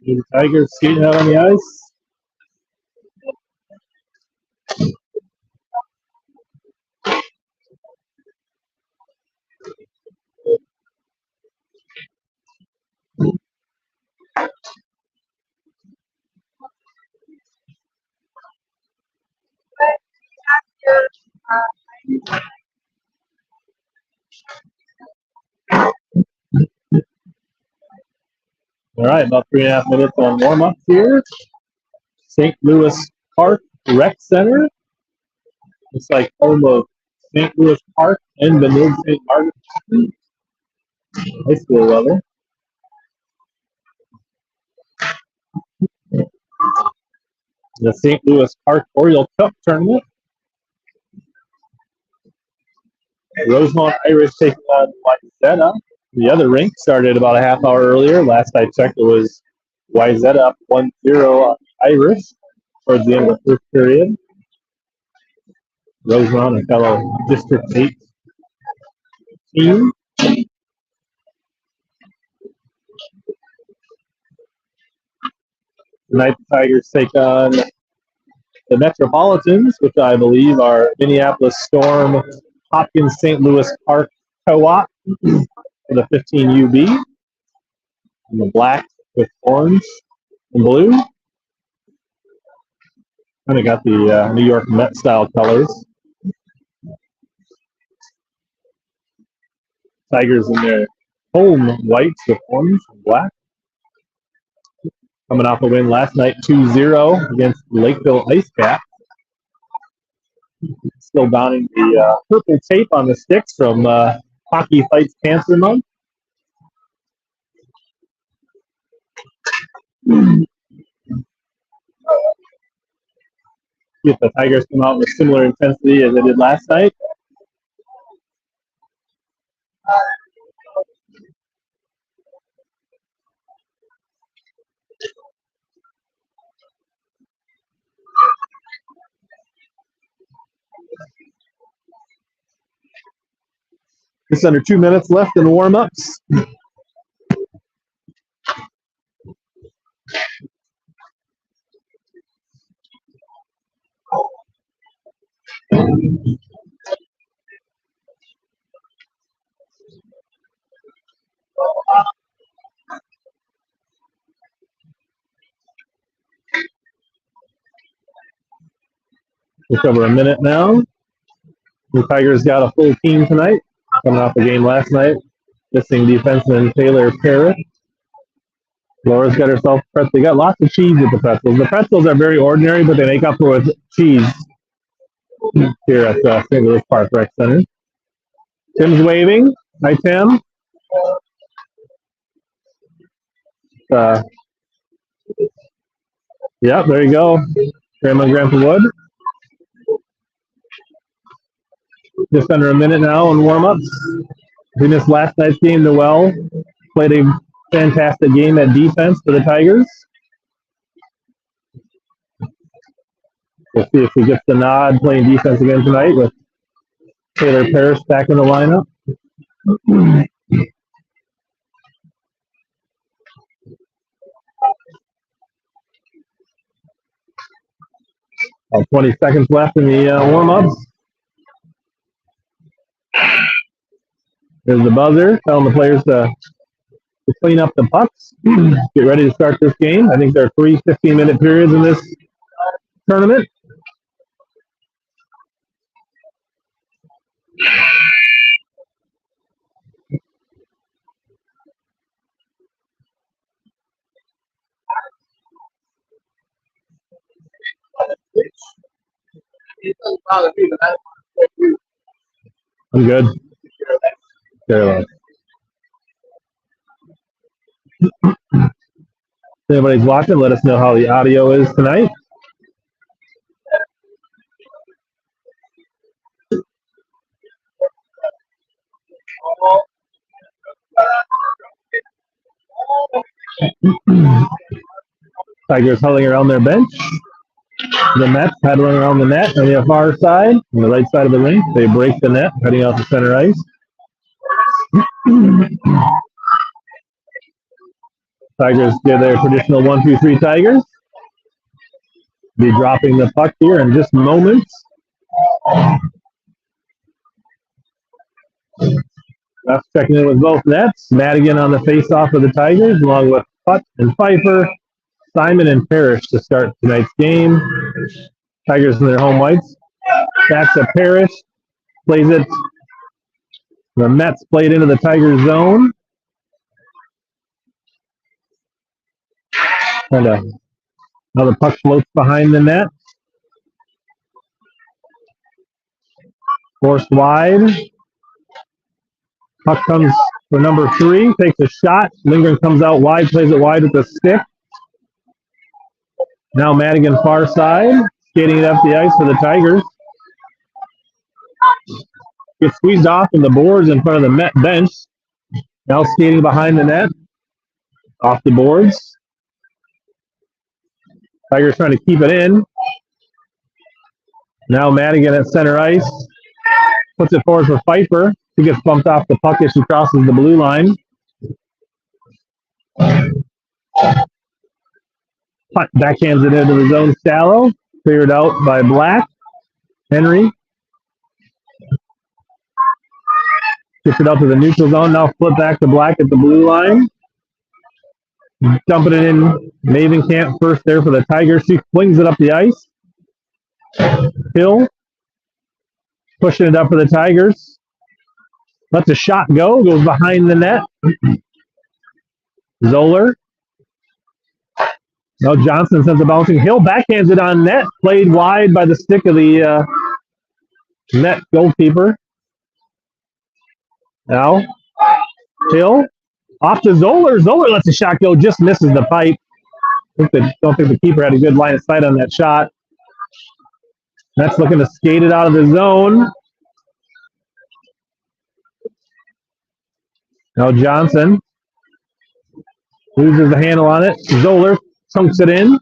The Tigers skating out on the ice. All right, about 3.5 minutes on warm-ups here. St. Louis Park Rec Center. It's like home of St. Louis Park and Benilde St. Margaret high school level. The St. Louis Park Oriole Cup tournament. Rosemont Irish taking on Wayzata. The other rink started about a half hour earlier. Last I checked, it was Wayzata up 1-0 on Irish towards the end of the first period. Rosemont, a fellow District 8 team. Tonight the Tigers take on the Metropolitans, which I believe are Minneapolis Storm, Hopkins, St. Louis Park Co-op for the 15 UB. And the black with orange and blue. Kind of got the New York Met style colors. Tigers in their home whites with orange and black. Coming off a win last night, 2-0 against Lakeville Ice Cap. Still donning the purple tape on the sticks from Hockey Fights Cancer Month. See if the Tigers come out with similar intensity as they did last night. Just under 2 minutes left in the warm-ups. Just over a minute now. The Tigers got a full team tonight, coming off the game last night. Missing defenseman Taylor Parrott. Laura's got herself pretzels. They got lots of cheese with the pretzels. The pretzels are very ordinary, but they make up for it with cheese here at St. Louis Park Rec Center. Tim's waving. Hi, Tim. Yeah, there you go. Grandma and Grandpa Wood. Just under a minute now on warm-ups. We missed last night's game. Noel played a fantastic game at defense for the Tigers. We'll see if he gets the nod playing defense again tonight with Taylor Parrish back in the lineup. 20 seconds left in the warm-ups. There's the buzzer telling the players to clean up the pucks, get ready to start this game. I think there are 3 15-minute periods in this tournament. I'm good. Very well. If anybody's watching, let us know how the audio is tonight. Tigers huddling around their bench. The Mets huddling around the net on the far side, on the right side of the rink. They break the net, heading out to center ice. Tigers get their traditional 1-2-3 Tigers. Be dropping the puck here in just moments. Ref checking in with both nets. Madigan on the face-off of the Tigers, along with Putt and Pfeiffer, Simon and Parrish to start tonight's game. Tigers in their home whites. Back to Parrish. Plays it. The Mets played into the Tigers zone. And now the puck floats behind the net. Forced wide. Puck comes for number 3. Takes a shot. Lindgren comes out wide. Plays it wide with the stick. Now Madigan far side. Skating it up the ice for the Tigers. Gets squeezed off in the boards in front of the Met bench. Now skating behind the net. Off the boards. Tigers trying to keep it in. Now Madigan at center ice. Puts it forward for Pfeiffer. He gets bumped off the puck as she crosses the blue line. Putt backhands it into the zone shallow. Cleared out by Black. Henry. Gets it out to the neutral zone. Now flip back to Black at the blue line. Dumping it in. Mavenkamp first there for the Tigers. She flings it up the ice. Hill. Pushing it up for the Tigers. Lets a shot go. Goes behind the net. Zoller. Now Johnson sends a bouncing. Hill backhands it on net. Played wide by the stick of the net goalkeeper. Now Hill. Off to Zoller. Zoller lets a shot go. Just misses the pipe. Don't think the keeper had a good line of sight on that shot. That's looking to skate it out of the zone. Now Johnson loses the handle on it. Zoller chunks it in.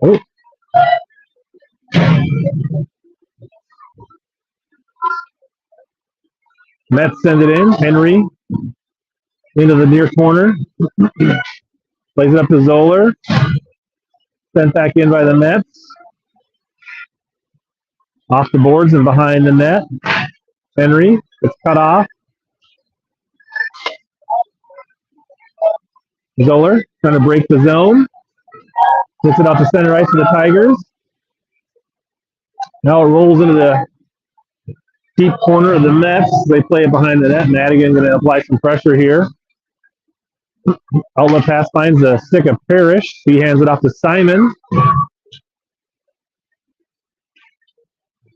Oh. Mets send it in. Henry into the near corner. Plays it up to Zoller. Sent back in by the Mets. Off the boards and behind the net. Henry gets cut off. Zoller trying to break the zone. Gets it off the center ice for the Tigers. Now it rolls into the deep corner of the Mets. They play it behind the net. Madigan going to apply some pressure here. Outlet pass finds the stick of Parrish. He hands it off to Simon.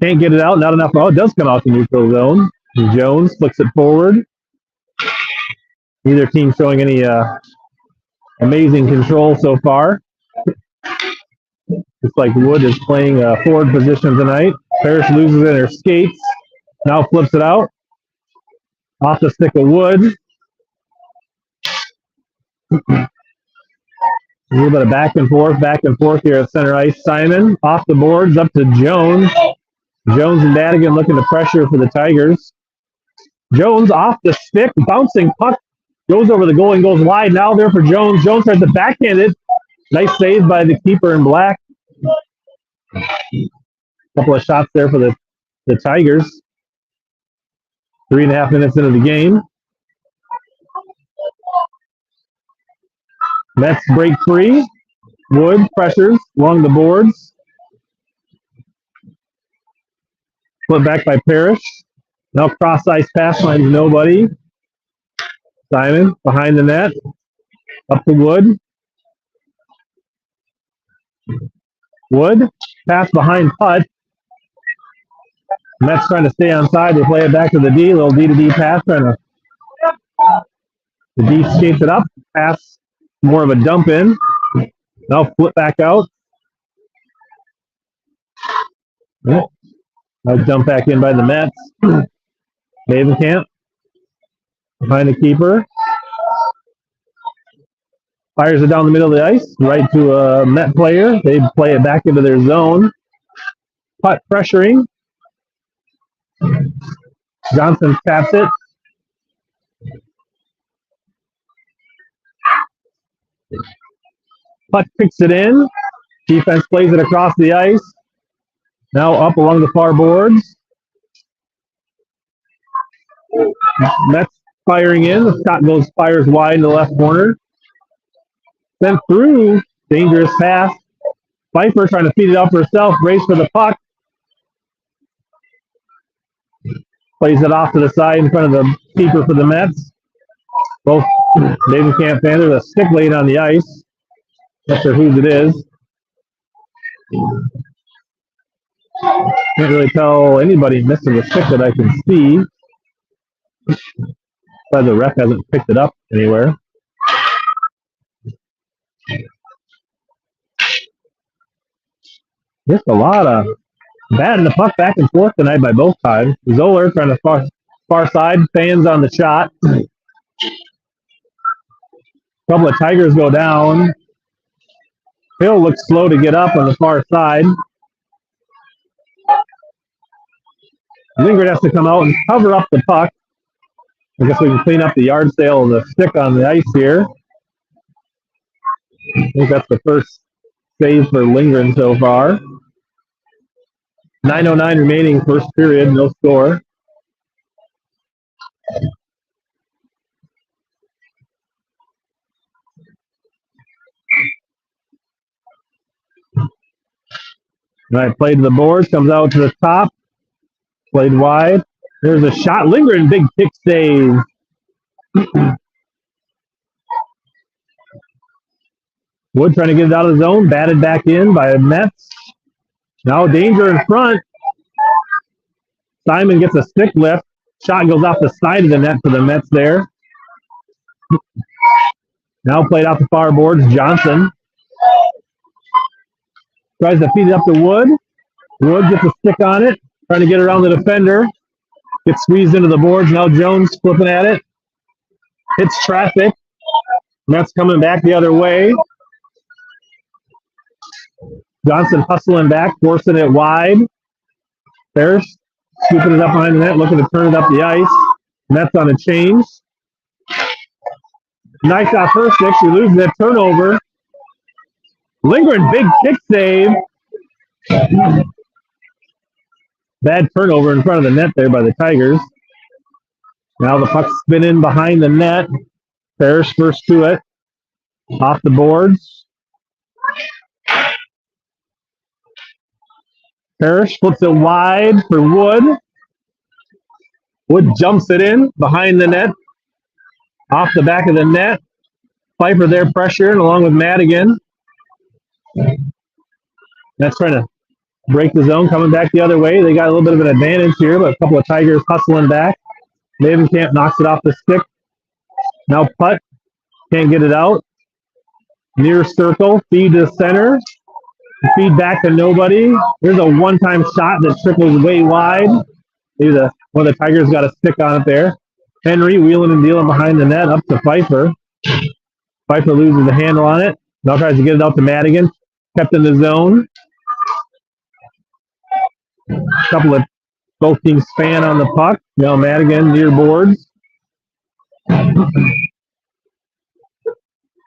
Can't get it out. Not enough. Oh, it does come out the neutral zone. Jones flicks it forward. Neither team showing any amazing control so far. Looks like Wood is playing forward position tonight. Parrish loses it in her skates. Now flips it out. Off the stick of Wood. A little bit of back and forth here at center ice. Simon off the boards up to Jones. Jones and Madigan looking to pressure for the Tigers. Jones off the stick, bouncing puck. Goes over the goal and goes wide. Now there for Jones. Jones tries to backhand it. Nice save by the keeper in black. Couple of shots there for the Tigers. 3.5 minutes into the game. Mets break free. Wood pressures along the boards. Flip back by Parrish. Now cross-ice pass finds nobody. Simon behind the net. Up to Wood. Wood. Pass behind Putt. Mets trying to stay on side. They play it back to the D. Little D-to-D pass. The D skates it up. Pass. More of a dump in. Now flip back out. Now dump back in by the Mets. Mavenkamp behind the keeper. Fires it down the middle of the ice, right to a Met player. They play it back into their zone. Putt pressuring. Johnson taps it. Putt kicks it in. Defense plays it across the ice. Now up along the far boards. Mets firing in. The shot fires wide in the left corner. Sent through. Dangerous pass. Pfeiffer trying to feed it up herself. Race for the puck. Plays it off to the side in front of the keeper for the Mets. Both Davenkamp fans. There's a stick laid on the ice. Not sure whose it is. Can't really tell anybody missing the stick that I can see. But the ref hasn't picked it up anywhere. Just a lot of batting the puck back and forth tonight by both sides. Zoller trying to far side, fans on the shot. A couple of Tigers go down. Hill looks slow to get up on the far side. Lingard has to come out and cover up the puck. I guess we can clean up the yard sale and the stick on the ice here. I think that's the first save for Lingard so far. 9:09 remaining, first period, no score. All right, played to the boards, comes out to the top. Played wide. There's a shot. Lingard, big kick save. Wood trying to get it out of the zone. Batted back in by Mets. Now danger in front. Simon gets a stick lift. Shot goes off the side of the net for the Mets there. Now played off the far boards. Johnson tries to feed it up to Wood. Wood gets a stick on it. Trying to get around the defender. Gets squeezed into the boards. Now Jones flipping at it. Hits traffic. Mets coming back the other way. Johnson hustling back, forcing it wide. Parrish scooping it up behind the net, looking to turn it up the ice. Mets on a change. Nice off first stick. She loses that turnover. Lingard, big kick save. Bad turnover in front of the net there by the Tigers. Now the puck's spinning behind the net. Parrish first to it. Off the boards. Parrish flips it wide for Wood. Wood jumps it in behind the net. Off the back of the net. Pfeiffer there pressuring along with Madigan. That's trying to break the zone, coming back the other way. They got a little bit of an advantage here, but a couple of Tigers hustling back. Davenkamp knocks it off the stick. Now putt. Can't get it out. Near circle. Feed to the center. Feed back to nobody. There's a one-time shot that trickles way wide. Maybe one of the Tigers got a stick on it there. Henry wheeling and dealing behind the net up to Pfeiffer. Pfeiffer loses the handle on it. Now tries to get it out to Madigan. Kept in the zone. A couple of both teams span on the puck. Now Madigan near boards. And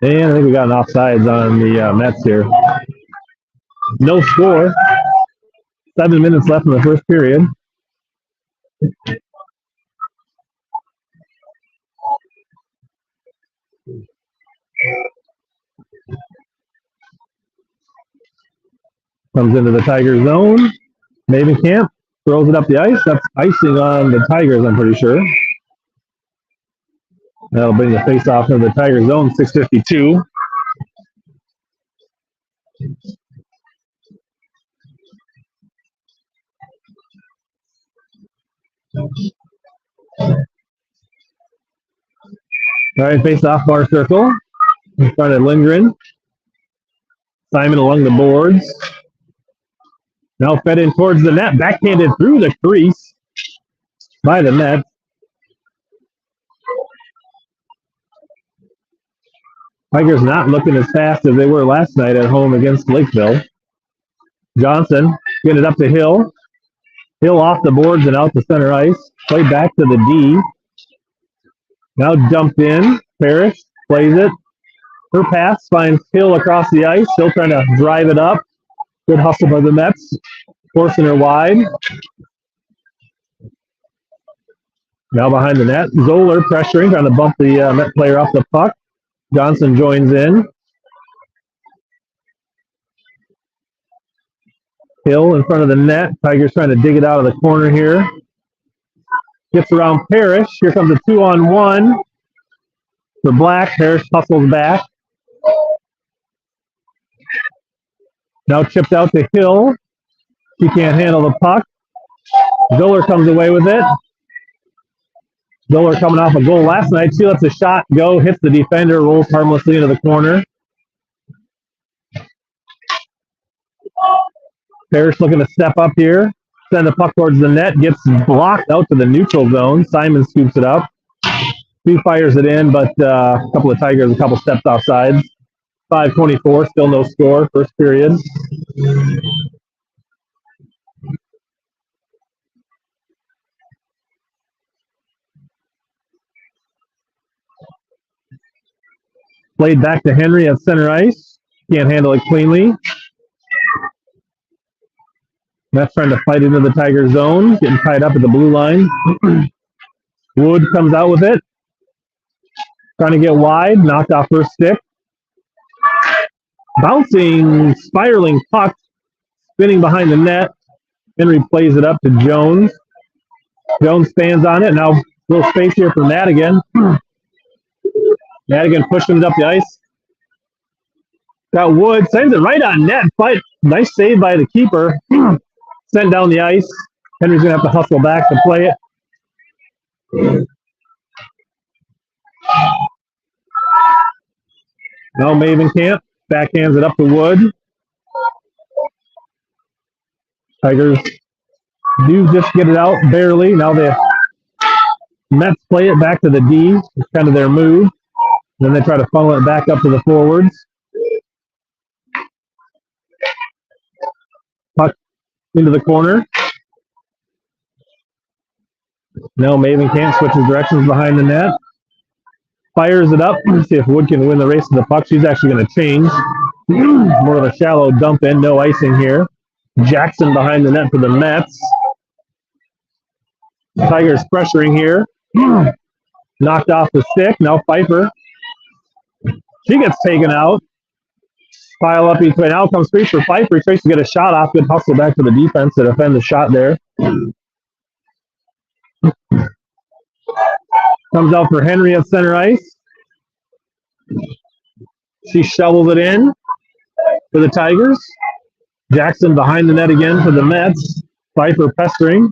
I think we got an offsides on the Mets here. No score. 7 minutes left in the first period. Comes into the Tiger zone. Davenkamp throws it up the ice. That's icing on the Tigers, I'm pretty sure. That'll bring the face-off into the Tiger zone, 6:52. All right, face-off bar circle. Started lingering. Simon along the boards. Now fed in towards the net. Backhanded through the crease by the Mets. Tigers not looking as fast as they were last night at home against Lakeville. Johnson getting it up to Hill. Hill off the boards and out to center ice. Played back to the D. Now dumped in. Parrish plays it. Her pass finds Hill across the ice. Hill trying to drive it up. Good hustle by the Mets. Forcing her wide. Now behind the net. Zoller pressuring, trying to bump the Met player off the puck. Johnson joins in. Hill in front of the net. Tigers trying to dig it out of the corner here. Gets around Parrish. Here comes a 2-on-1 for Black. Parrish hustles back. Now chipped out to Hill. She can't handle the puck. Zoller comes away with it. Zoller coming off a goal last night. She lets a shot go, hits the defender, rolls harmlessly into the corner. Parrish looking to step up here. Send the puck towards the net. Gets blocked out to the neutral zone. Simon scoops it up. He fires it in, but a couple of Tigers, a couple steps offside. 5:24, still no score, first period. Played back to Henry at center ice. Can't handle it cleanly. Mets trying to fight into the Tiger zone. Getting tied up at the blue line. Wood comes out with it. Trying to get wide. Knocked off her stick. Bouncing, spiraling puck. Spinning behind the net. Henry plays it up to Jones. Jones stands on it. Now a little space here for Madigan. Madigan pushing it up the ice. Got Wood. Sends it right on net. Fight. Nice save by the keeper. Sent down the ice. Henry's going to have to hustle back to play it. Now Mavenkamp backhands it up to Wood. Tigers do just get it out barely. Now the Mets play it back to the D. It's kind of their move. Then they try to funnel it back up to the forwards. Puck into the corner. Now Mavenkamp switches directions behind the net. Fires it up. See if Wood can win the race to the puck. She's actually going to change. More of a shallow dump in. No icing here. Jackson behind the net for the Mets. Tigers pressuring here. Knocked off the stick. Now Pfeiffer. She gets taken out. Pile up each way. Now comes straight for Pfeiffer. He tries to get a shot off. Good hustle back to the defense to defend the shot there. Comes out for Henry at center ice. She shovels it in for the Tigers. Jackson behind the net again for the Mets. Pfeiffer pestering.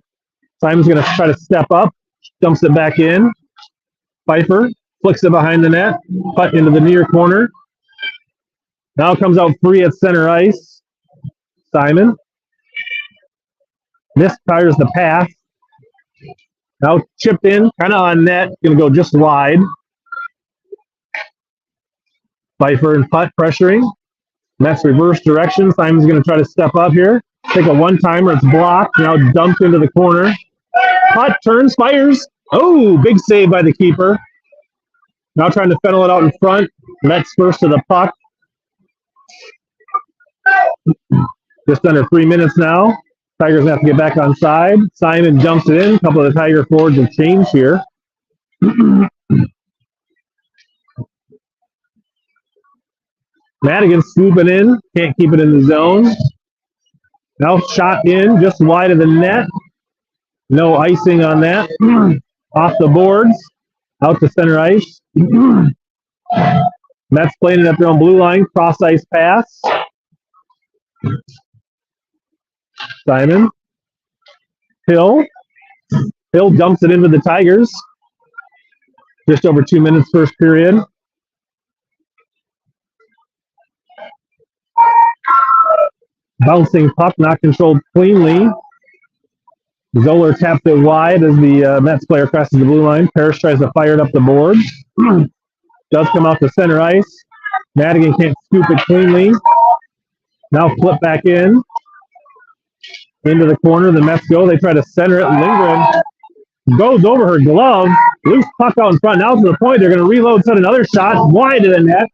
Simon's going to try to step up. Dumps it back in. Pfeiffer flicks it behind the net. Putt into the near corner. Now comes out free at center ice. Simon. Misfires the pass. Now chipped in, kind of on net. Going to go just wide. Pfeiffer and Putt pressuring. Mets reverse direction. Simon's going to try to step up here. Take a one-timer. It's blocked. Now dumped into the corner. Putt turns, fires. Oh, big save by the keeper. Now trying to funnel it out in front. Mets first to the puck. Just under 3 minutes now. Tigers have to get back on side. Simon jumps it in. A couple of the Tiger forwards have changed here. Madigan scooping in. Can't keep it in the zone. Now shot in just wide of the net. No icing on that. Off the boards. Out to center ice. Mets playing it at their own blue line. Cross ice pass. Simon. Hill. Hill dumps it into the Tigers. Just over 2 minutes first period. Bouncing puck, not controlled cleanly. Zoller taps it wide as the Mets player crosses the blue line. Parrish tries to fire it up the boards. Does come out to center ice. Madigan can't scoop it cleanly. Now flip back in. Into the corner. The Mets go. They try to center it. Lindgren goes over her glove. Loose puck out in front. Now to the point. They're going to reload, set another shot wide to the net.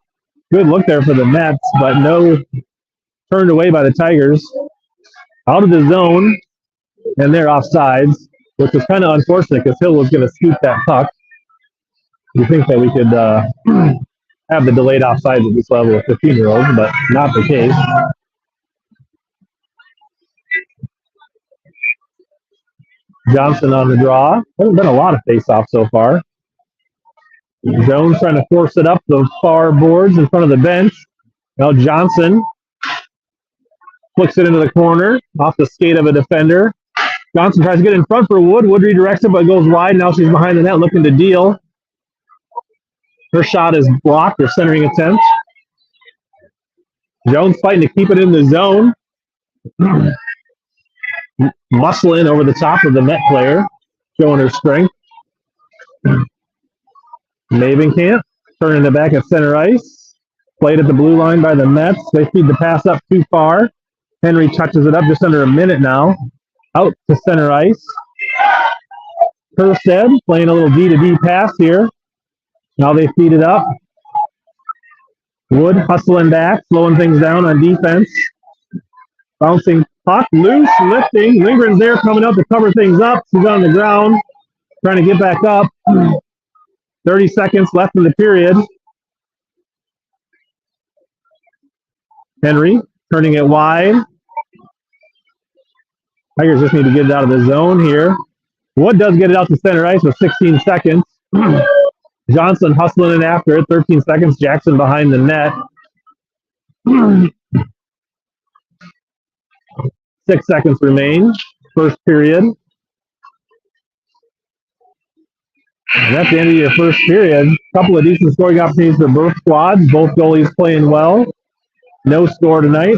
Good look there for the Mets, but no, turned away by the Tigers. Out of the zone, and they're offsides, which is kind of unfortunate because Hill was going to scoop that puck. You think that we could have the delayed offsides at this level of 15-year-olds, but not the case. Johnson on the draw. Hasn't been a lot of face-offs so far. Jones trying to force it up the far boards in front of the bench. Now Johnson flicks it into the corner off the skate of a defender. Johnson tries to get in front for Wood. Wood redirects it, but goes wide. Now she's behind the net looking to deal. Her shot is blocked, her centering attempt. Jones fighting to keep it in the zone. Muscling over the top of the net player, showing her strength. Mavenkamp turning it back at center ice. Played at the blue line by the Mets. They feed the pass up too far. Henry touches it up just under a minute now. Out to center ice. Kerstead playing a little D-to-D pass here. Now they feed it up. Wood hustling back, slowing things down on defense. Bouncing puck, loose, lifting. Lindgren's there coming up to cover things up. She's on the ground, trying to get back up. 30 seconds left in the period. Henry turning it wide. Tigers just need to get it out of the zone here. Wood does get it out to center ice with 16 seconds. Johnson hustling it after it. 13 seconds. Jackson behind the net. 6 seconds remain. First period. And that's the end of your first period. A couple of decent scoring opportunities for both squads. Both goalies playing well. No score tonight.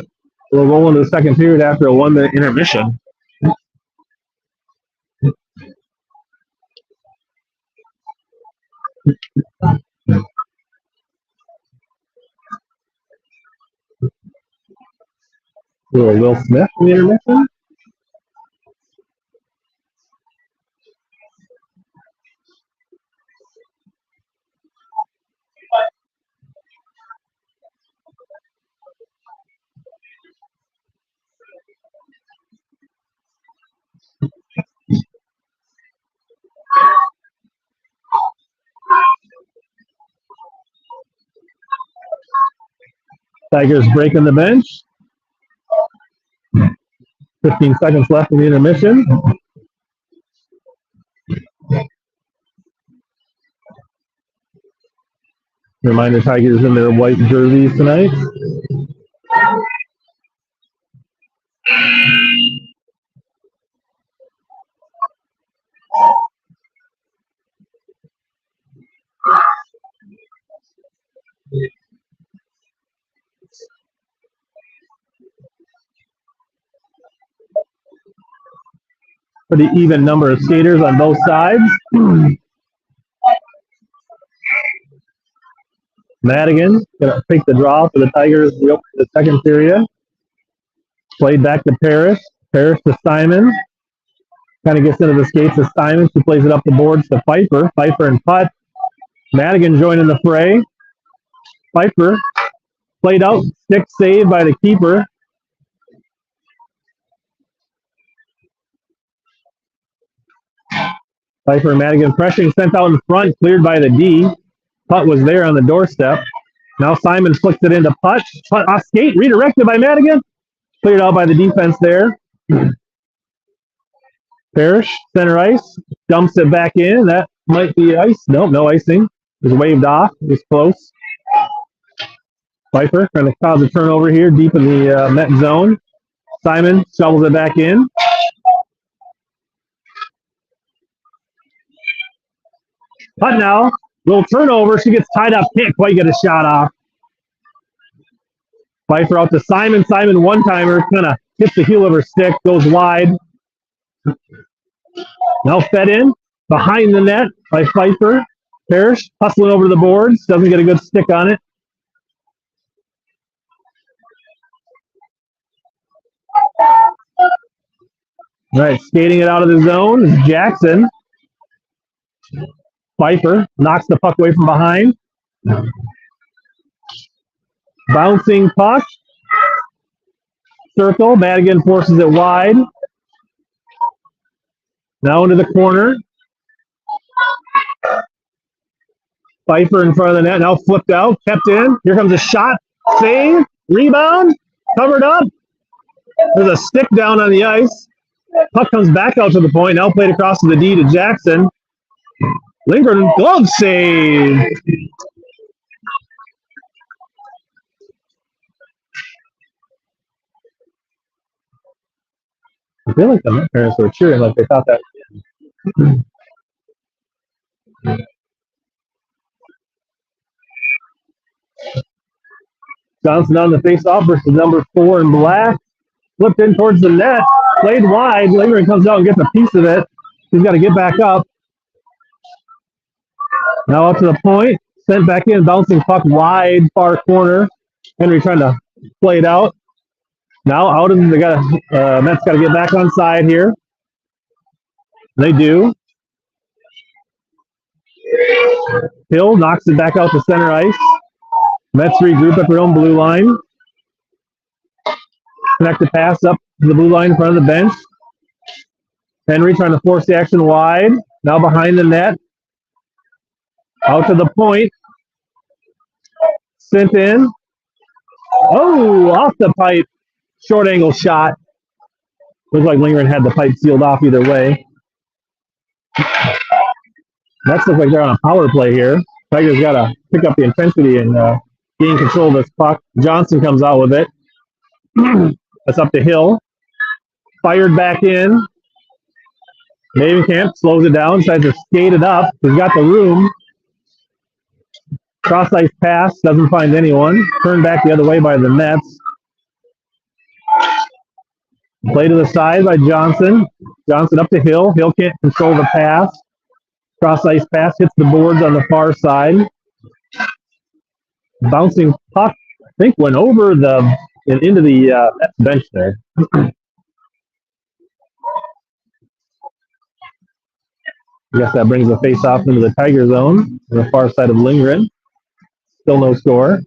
We'll roll into the second period after a 1-minute intermission. Will Smith in the intermission. Tigers breaking the bench. 15 seconds left in the intermission. Reminder, Tigers in their white jerseys tonight. Pretty even number of skaters on both sides. Madigan gonna take the draw for the Tigers in the second period. Played back to Parrish. Parrish to Simon. Kind of gets into the skates of Simon. She plays it up the boards to Pfeiffer. Pfeiffer and putt. Madigan joining the fray. Pfeiffer played out. Stick saved by the keeper. Pfeiffer and Madigan pressuring, sent out in front, cleared by the D. Putt was there on the doorstep. Now Simon flicks it into Putt. Putt off skate, redirected by Madigan. Cleared out by the defense there. Parrish, center ice, dumps it back in. That might be ice. Nope, no icing. It was waved off. It was close. Pfeiffer trying to cause a turnover here deep in the net zone. Simon shovels it back in. Putt now. Little turnover. She gets tied up. Can't quite get a shot off. Pfeiffer out to Simon. Simon one-timer. Kind of hits the heel of her stick. Goes wide. Now fed in. Behind the net by Pfeiffer. Parrish hustling over the boards. Doesn't get a good stick on it. All right, skating it out of the zone is Jackson. Pfeiffer knocks the puck away from behind. Bouncing puck. Circle. Madigan forces it wide. Now into the corner. Pfeiffer in front of the net. Now flipped out. Kept in. Here comes a shot. Save. Rebound. Covered up. There's a stick down on the ice. Puck comes back out to the point. Now played across to the D to Jackson. Lindgren, glove save. I feel like the Met parents were cheering like they thought that. Johnson on the face-off versus number 4 in black. Flipped in towards the net. Played wide. Lindgren comes out and gets a piece of it. He's got to get back up. Now up to the point. Sent back in. Bouncing puck wide, far corner. Henry trying to play it out. Now out of they got Mets got to get back on side here. They do. Hill knocks it back out to center ice. Mets regroup at their own blue line. Connect the pass up to the blue line in front of the bench. Henry trying to force the action wide. Now behind the net. Out to the point. Sent in. Oh, off the pipe. Short angle shot. Looks like Lindgren had the pipe sealed off either way. Mets look like they're on a power play here. Tigers got to pick up the intensity and gain control of this puck. Johnson comes out with it. That's up to Hill. Fired back in. Mavenkamp slows it down, tries to skate it up. He's got the room. Cross ice pass, doesn't find anyone. Turned back the other way by the Mets. Play to the side by Johnson. Johnson up to Hill. Hill can't control the pass. Cross ice pass hits the boards on the far side. Bouncing puck, I think, went over the and into the bench there. I guess that brings the face-off into the Tiger zone on the far side of Lindgren. Still no score.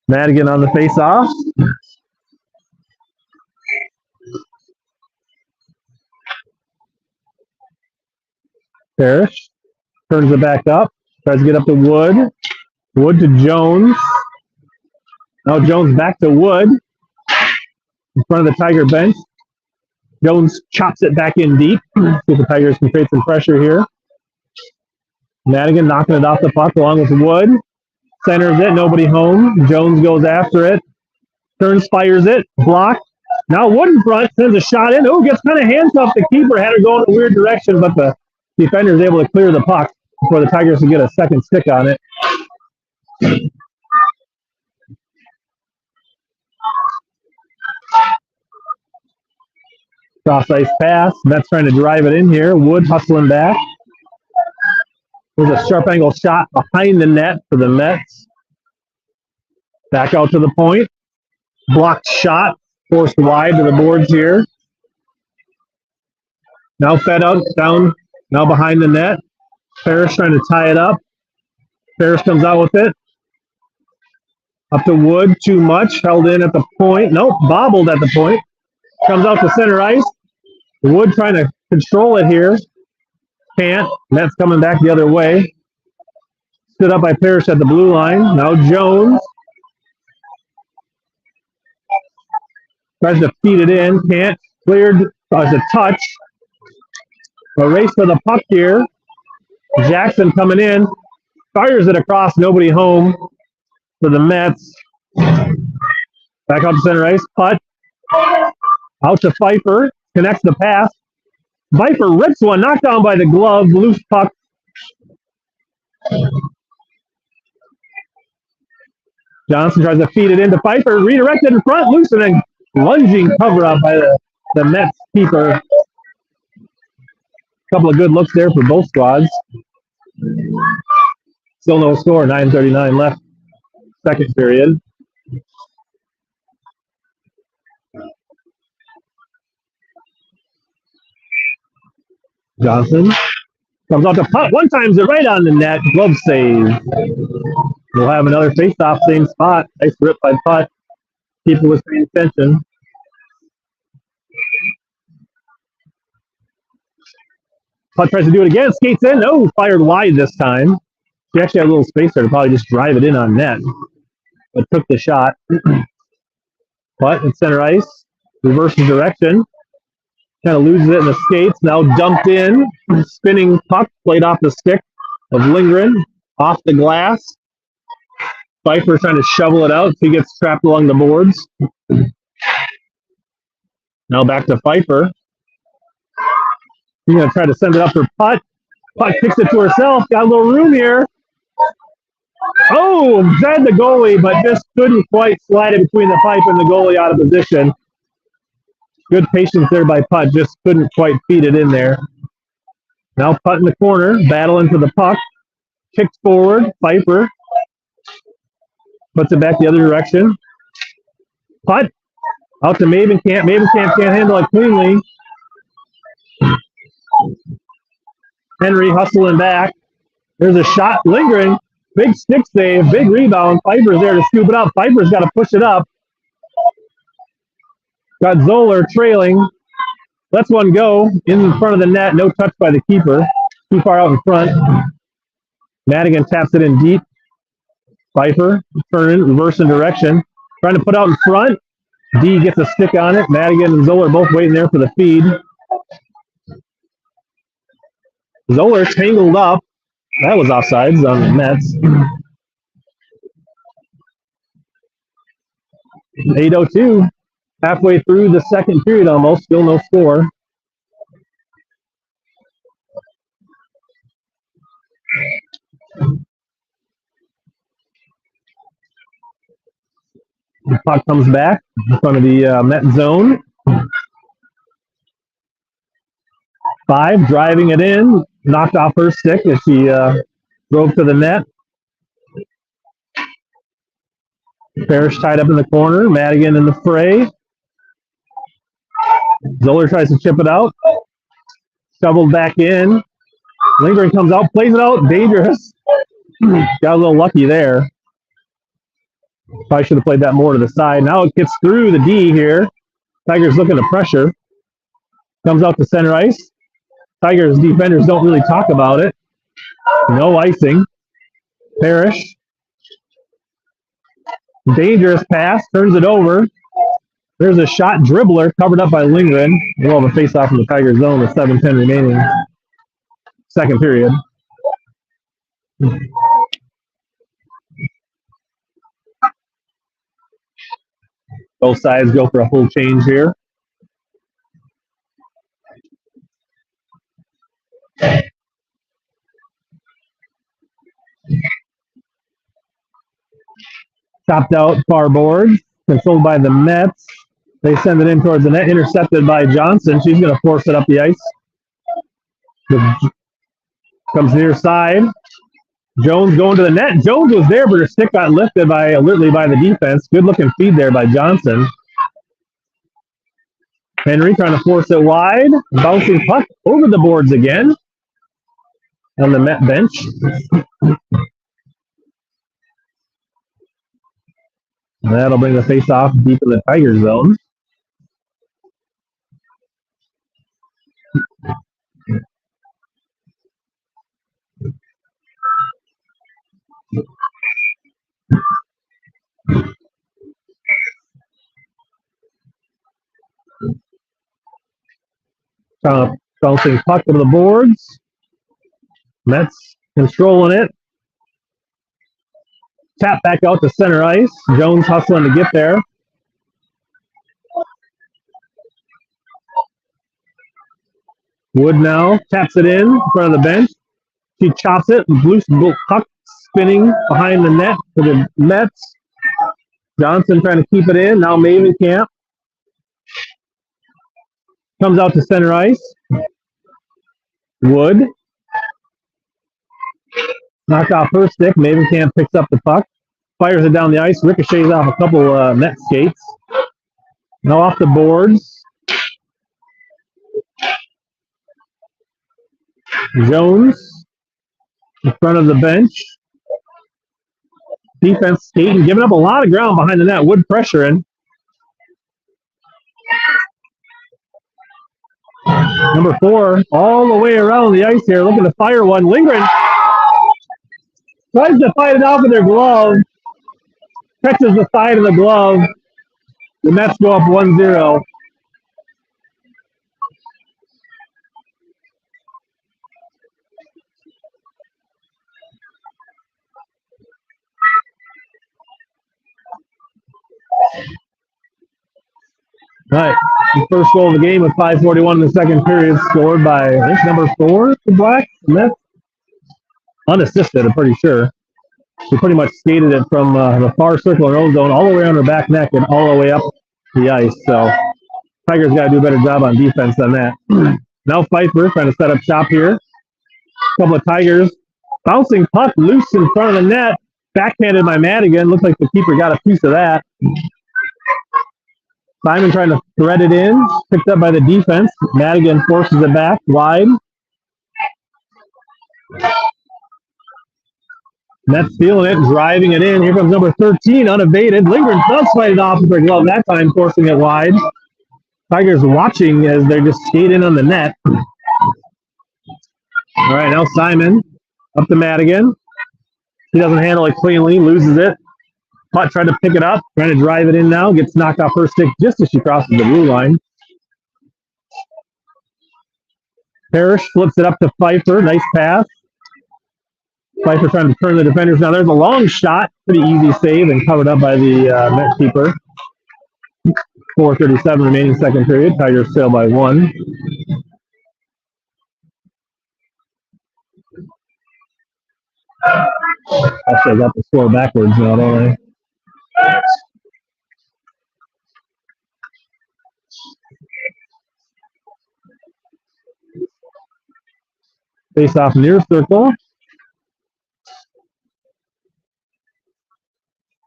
Madigan on the face-off. Parrish turns it back up. Tries to get up to Wood. Wood to Jones. Now Jones back to Wood. In front of the Tiger bench. Jones chops it back in deep. See if the Tigers can create some pressure here. Madigan knocking it off the puck along with Wood. Centers it, nobody home. Jones goes after it. Turns, fires it. Blocked. Now Wood in front, sends a shot in. Oh, gets kind of handcuffed. The keeper had it going in a weird direction, but the defender is able to clear the puck before the Tigers can get a second stick on it. Cross ice pass. Mets trying to drive it in here. Wood hustling back. There's a sharp angle shot behind the net for the Mets. Back out to the point. Blocked shot. Forced wide to the boards here. Now fed out, down, now behind the net. Parrish trying to tie it up. Parrish comes out with it. Up to Wood, too much. Held in at the point. Nope, bobbled at the point. Comes out to center ice. Wood trying to control it here. Can't. Mets coming back the other way. Stood up by Parrish at the blue line. Now Jones. Tries to feed it in. Can't. Cleared as a touch. A race for the puck here. Jackson coming in. Fires it across. Nobody home for the Mets. Back up to center ice. Putt. Out to Pfeiffer. Connects the pass. Pfeiffer rips one. Knocked down by the glove. Loose puck. Johnson tries to feed it into Pfeiffer. Redirected in front. Loose and then lunging cover up by the Mets keeper. A couple of good looks there for both squads. Still no score. 9:39 left. Second period. Johnson Comes out to putt. One times it right on the net. Glove save. We'll have another face-off, same spot. Nice rip by putt. Keeper was paying attention. Putt tries to do it again. Skates in. Oh, fired wide this time. He actually had a little space there to probably just drive it in on net. But took the shot. Putt in center ice. Reverses direction. Kind of loses it in the skates. Now dumped in. Spinning puck. Played off the stick of Lindgren. Off the glass. Pfeiffer trying to shovel it out. He gets trapped along the boards. Now back to Pfeiffer. He's going to try to send it up for Putt. Putt kicks it to herself. Got a little room here. Oh, had the goalie, but just couldn't quite slide it between the pipe and the goalie out of position. Good patience there by Putt. Just couldn't quite feed it in there. Now Putt in the corner, battling for the puck. Kicks forward. Pfeiffer puts it back the other direction. Putt out to Mavenkamp. Mavenkamp can't handle it cleanly. Henry hustling back. There's a shot. Lindgren. Big stick save. Big rebound. Pfeiffer's there to scoop it up. Pfeiffer's got to push it up. Got Zoller trailing. Lets one go in front of the net. No touch by the keeper. Too far out in front. Madigan taps it in deep. Pfeiffer turning, reversing direction. Trying to put out in front. D gets a stick on it. Madigan and Zoller both waiting there for the feed. Zoller tangled up. That was offsides on the Mets. 8:02. Halfway through the second period almost. Still no score. The puck comes back in front of the Met zone. 5 driving it in. Knocked off her stick as she drove to the net. Parrish tied up in the corner. Madigan in the fray. Zoller tries to chip it out. Shoveled back in. Lindgren comes out, plays it out. Dangerous. Got a little lucky there. Probably should have played that more to the side. Now it gets through the D here. Tigers looking to pressure. Comes out to center ice. Tigers defenders don't really talk about it. No icing. Parrish. Dangerous pass. Turns it over. There's a shot dribbler covered up by Lindgren. We'll have a face-off in the Tigers zone with 7:10 remaining. Second period. Both sides go for a full change here. Chopped out far boards, controlled by the Mets. They send it in towards the net, intercepted by Johnson. She's going to force it up the ice. Comes near side. Jones going to the net. Jones was there, but her stick got lifted alertly by the defense. Good looking feed there by Johnson. Henry trying to force it wide. Bouncing puck over the boards again. On the Met bench. That'll bring the face-off deep in the Tiger zone. Bouncing puck over the boards. Mets controlling it. Tap back out to center ice. Jones hustling to get there. Wood now taps it in front of the bench. She chops it. Loose puck spinning behind the net for the Mets. Johnson trying to keep it in. Now Mavenkamp comes out to center ice. Wood knocked off her stick. Mavenkamp picks up the puck, fires it down the ice, ricochets off a couple net skates. Now off the boards. Jones in front of the bench. Defense skating, giving up a lot of ground behind the net. Wood pressuring. Number 4, all the way around the ice here, looking to fire one. Lindgren tries to fight it off with their glove. Catches the side of the glove. The Mets go up 1-0. All right, the first goal of the game with 5:41 in the second period, scored by, I think, number 4 for Black. Mets. Unassisted, I'm pretty sure. She pretty much skated it from the far circle and zone all the way on her back neck and all the way up the ice. So Tigers got to do a better job on defense than that. Now Pfeiffer trying to set up shop here. A couple of Tigers. Bouncing puck loose in front of the net. Backhanded by Madigan. Looks like the keeper got a piece of that. Simon trying to thread it in. Picked up by the defense. Madigan forces it back wide. Mets feeling it, driving it in. Here comes number 13, unevaded. Lindgren does fight it off with her glove that time, forcing it wide. Tigers watching as they're just skating on the net. All right, now Simon up to Madigan. He doesn't handle it cleanly, loses it. Putt tried to pick it up, trying to drive it in now. Gets knocked off her stick just as she crosses the blue line. Parrish flips it up to Pfeiffer. Nice pass. Pfeiffer trying to turn the defenders. Now there's a long shot. Pretty easy save and covered up by the net keeper. 4:37 remaining second period. Tigers trail by 1. Actually, I got the score backwards now, don't I? Face off near circle.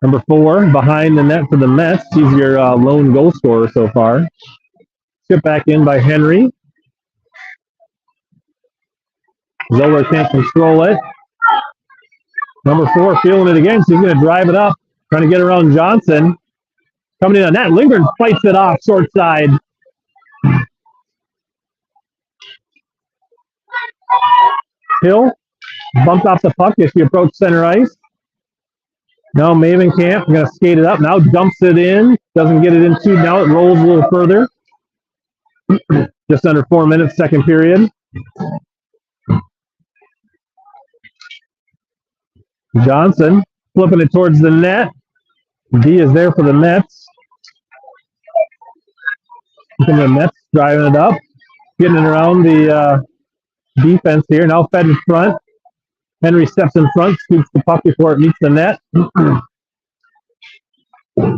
Number 4 behind the net for the Mets. He's your lone goal scorer so far. Skip back in by Henry. Zoller can't control it. Number 4 feeling it again, so he's going to drive it up. Trying to get around Johnson. Coming in on net. Lindgren fights it off, short side. Hill bumped off the puck as she approached center ice. Now Mavenkamp going to skate it up. Now dumps it in. Doesn't get it in too. Now it rolls a little further. Just under 4 minutes, second period. Johnson flipping it towards the net. D is there for the Mets. The Mets driving it up. Getting it around the defense here. Now fed in front. Henry steps in front, scoops the puck before it meets the net.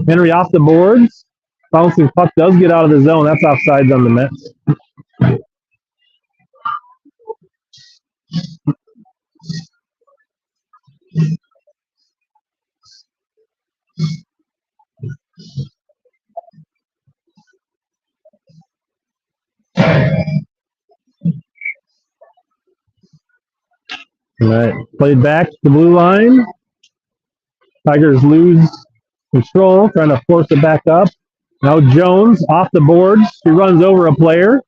Henry off the boards. Bouncing puck does get out of the zone. That's offsides on the Mets. All right, played back to the blue line. Tigers lose control, trying to force it back up. Now Jones off the boards. She runs over a player.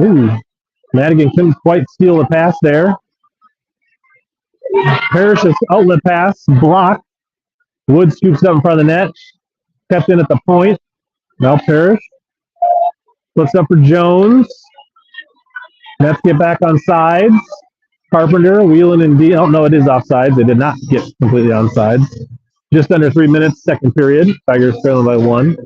Ooh, Madigan couldn't quite steal the pass there. Parrish's outlet pass blocked. Wood scoops up in front of the net. Kept in at the point. Now Parrish looks up for Jones. Mets get back on sides. Carpenter, Wheelan, and D. Oh, no, it is offsides. They did not get completely on sides. Just under 3 minutes, second period. Tigers trailing by 1.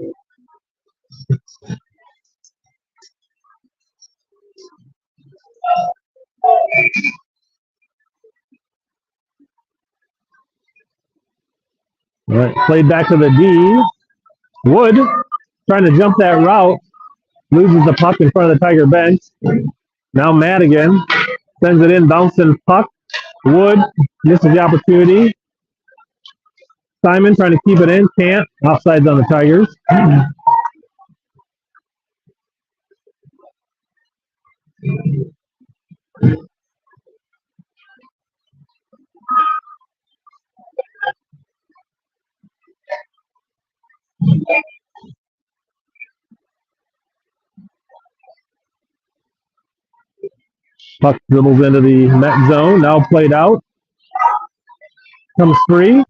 All right, played back to the D. Wood trying to jump that route. Loses the puck in front of the Tiger bench. Now Madigan sends it in, bouncing puck. Wood misses the opportunity. Simon trying to keep it in, can't. Offsides on the Tigers. Puck dribbles into the Met zone. Now played out. Comes free.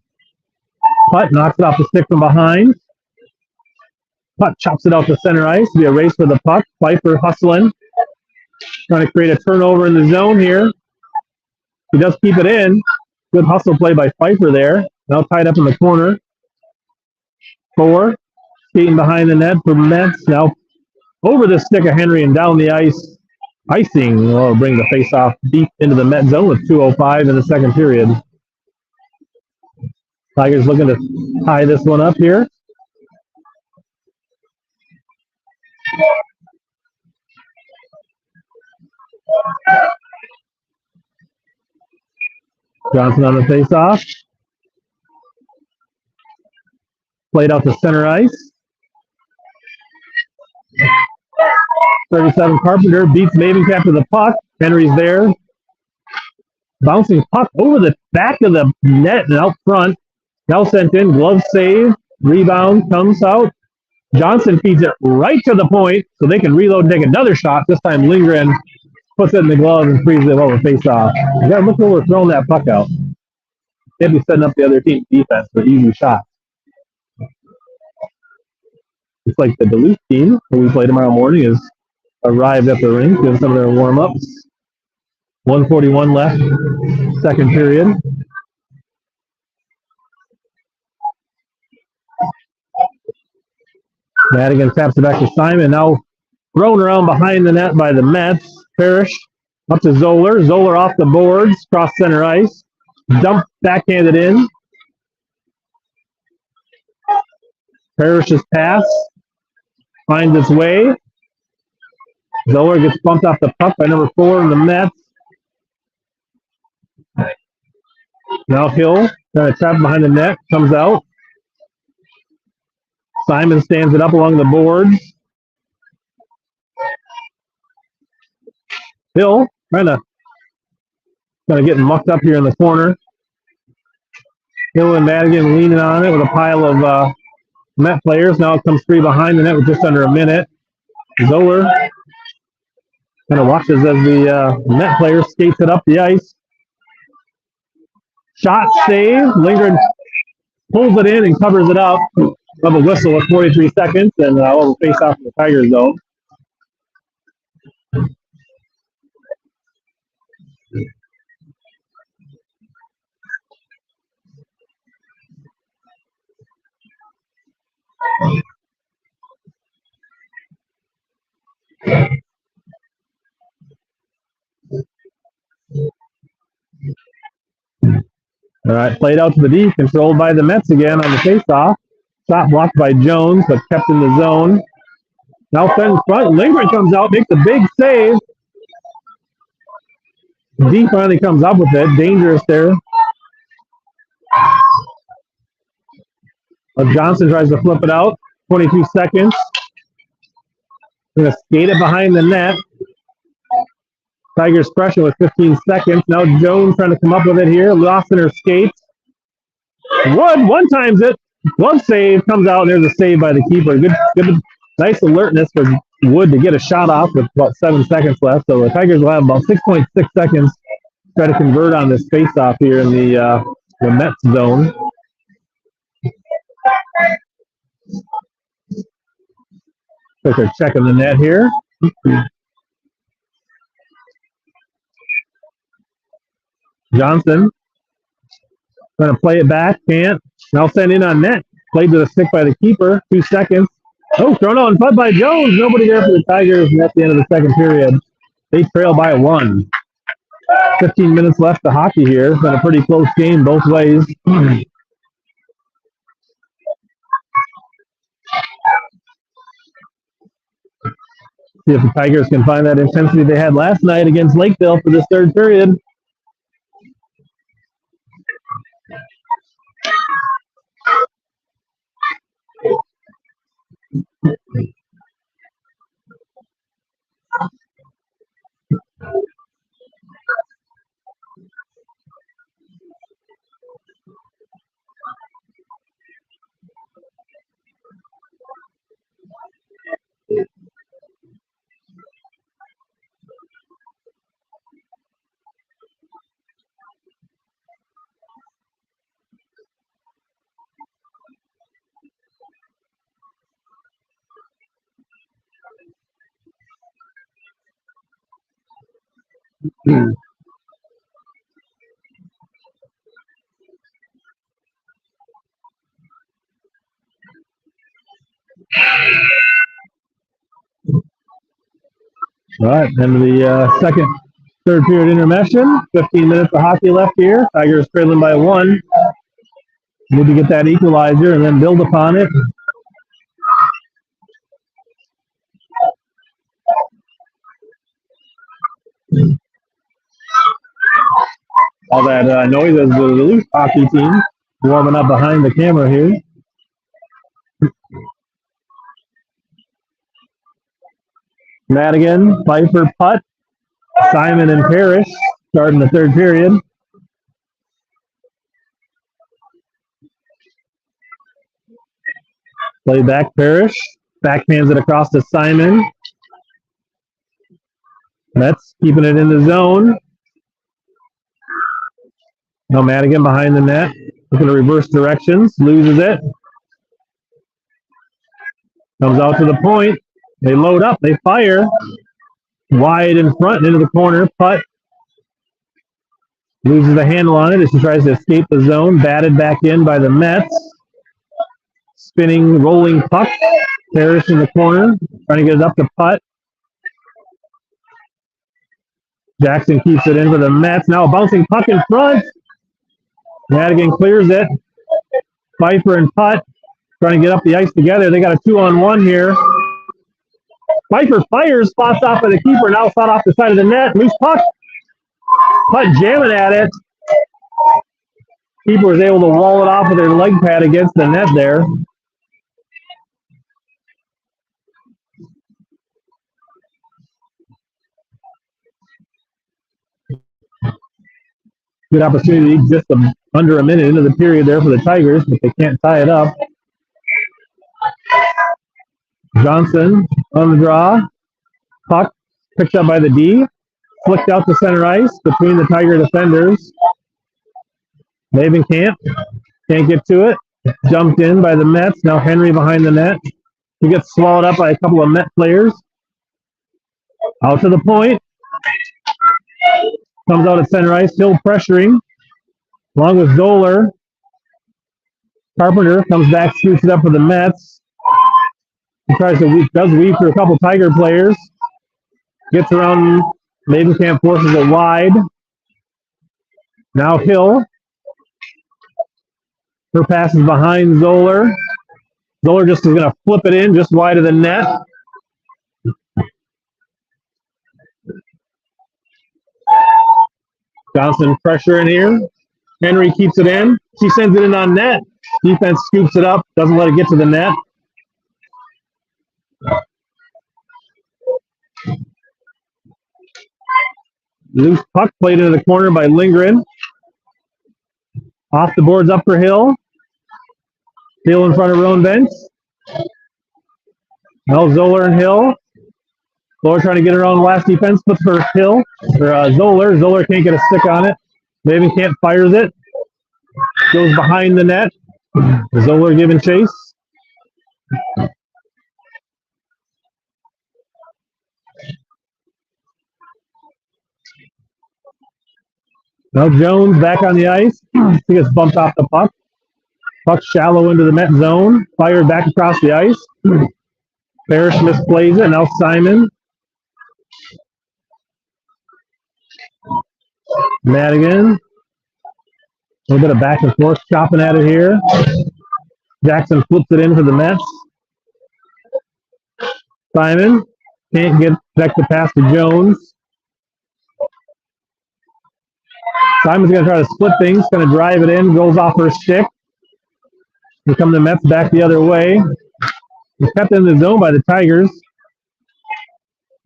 Putt knocks it off the stick from behind. Putt chops it out to center ice. Be a race for the puck. Pfeiffer hustling. Trying to create a turnover in the zone here. He does keep it in. Good hustle play by Pfeiffer there. Now tied up in the corner. 4. Skating behind the net for Mets. Now over the stick of Henry and down the ice. Icing will bring the face-off deep into the Met zone with 2:05 in the second period. Tigers looking to tie this one up here. Johnson on the face-off. Played out to center ice. 37 Carpenter beats Mavencap to the puck. Henry's there. Bouncing puck over the back of the net and out front. Now sent in. Glove save. Rebound comes out. Johnson feeds it right to the point so they can reload and take another shot. This time Lindgren puts it in the glove and frees it over face-off. You got to look where we're throwing that puck out. They'd be setting up the other team's defense for easy shots. It's like the Duluth team, who we play tomorrow morning, has arrived at the rink, doing some of their warm-ups. 1:41 left, second period. Madigan taps it back to Simon. Now thrown around behind the net by the Mets. Parrish up to Zoller. Zoller off the boards, cross center ice. Dump backhanded in. Parrish's pass finds its way. Zoller gets bumped off the puck by number 4 in the Mets. Now Hill trying to trap behind the net, comes out. Simon stands it up along the boards. Hill kind of getting mucked up here in the corner. Hill and Madigan leaning on it with a pile of Met players. Now it comes free behind the net with just under a minute. Zoller kind of watches as the Met player skates it up the ice. Shot save. Lindgren pulls it in and covers it up. Of a whistle with 43 seconds, and we'll face off in the Tiger zone. All right, played out to the D, controlled by the Mets again on the face-off. Shot blocked by Jones, but kept in the zone. Now set in front. Lindgren comes out, makes a big save. D finally comes up with it. Dangerous there. Johnson tries to flip it out. 22 seconds. Going to skate it behind the net. Tigers pressure with 15 seconds. Now Jones trying to come up with it here. Lost in her skates. Wood one-times it. Glove save comes out, and there's a save by the keeper. Good, nice alertness for Wood to get a shot off with about 7 seconds left. So the Tigers will have about 6.6 seconds to try to convert on this face-off here in the Mets zone. Quick check in the net here. Johnson trying to play it back, can't. Now sent in on net. Played to the stick by the keeper. 2 seconds. Oh, thrown out and put by Jones. Nobody there for the Tigers. And at the end of the second period, they trail by 1. 15 minutes left to hockey here. It's been a pretty close game both ways. See if the Tigers can find that intensity they had last night against Lakeville for this third period. All right, end of the third period intermission. 15 minutes of hockey left here. Tigers trailing by 1. Need to get that equalizer and then build upon it. All that noise as the Duluth hockey team warming up behind the camera here. Madigan, Pfeiffer, putt. Simon and Parrish starting the third period. Play back Parrish. Backhands it across to Simon. Mets keeping it in the zone. No, Madigan behind the net. Looking to reverse directions. Loses it. Comes out to the point. They load up. They fire. Wide in front into the corner. Putt. Loses the handle on it as she tries to escape the zone. Batted back in by the Mets. Spinning, rolling puck. Parrish in the corner. Trying to get it up to Putt. Jackson keeps it in for the Mets. Now a bouncing puck in front. Madigan clears it. Pfeiffer and Putt trying to get up the ice together. They got a 2-on-1 here. Pfeiffer fires, spots off by the keeper. Now shot off the side of the net. Loose puck. Putt jamming at it. Keeper was able to wall it off with their leg pad against the net there. Good opportunity just under a minute into the period there for the Tigers, but they can't tie it up. Johnson on the draw. Puck picked up by the D. Flicked out to center ice between the Tiger defenders. Lavenkamp can't get to it. Jumped in by the Mets. Now Henry behind the net. He gets swallowed up by a couple of Met players. Out to the point. Comes out at center ice, still pressuring. Along with Zoller. Carpenter comes back, scoots it up for the Mets. He does weave through a couple Tiger players. Gets around. Lavenkamp forces it wide. Now Hill. Her pass is behind Zoller. Zoller just is going to flip it in just wide of the net. Johnson pressure in here. Henry keeps it in. She sends it in on net. Defense scoops it up. Doesn't let it get to the net. Loose puck played into the corner by Lindgren. Off the boards up for Hill. Still in front of her own bench. Now Zoller and Hill. Zoller trying to get her own last defense. Puts for Hill. Or Zoller. Zoller can't get a stick on it. Lavenkamp fires it. Goes behind the net. Zoller giving chase. Now Jones back on the ice. He gets bumped off the puck. Puck shallow into the net zone. Fired back across the ice. Parrish misplays it. Now Simon. Madigan. A little bit of back and forth chopping at it here. Jackson flips it in for the Mets. Simon can't get back the pass to Jones. Simon's going to try to split things, going to drive it in, goes off her stick. Here come the Mets back the other way. He's kept in the zone by the Tigers.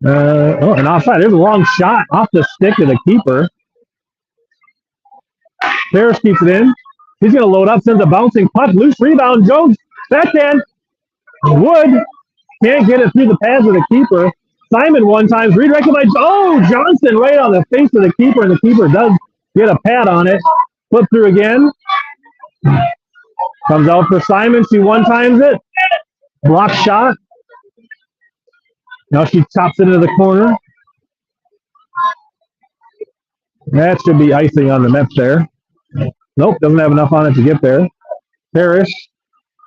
And offside. There's a long shot off the stick of the keeper. Parrish keeps it in. He's going to load up, sends a bouncing puck. Loose rebound. Jones, backhand. Wood can't get it through the pads of the keeper. Simon one time redirected by Johnson right on the face of the keeper, and the keeper does get a pad on it. Flip through again. Comes out for Simon. She one times it. Block shot. Now she chops it into the corner. That should be icing on the Mets there. Nope, doesn't have enough on it to get there. Parrish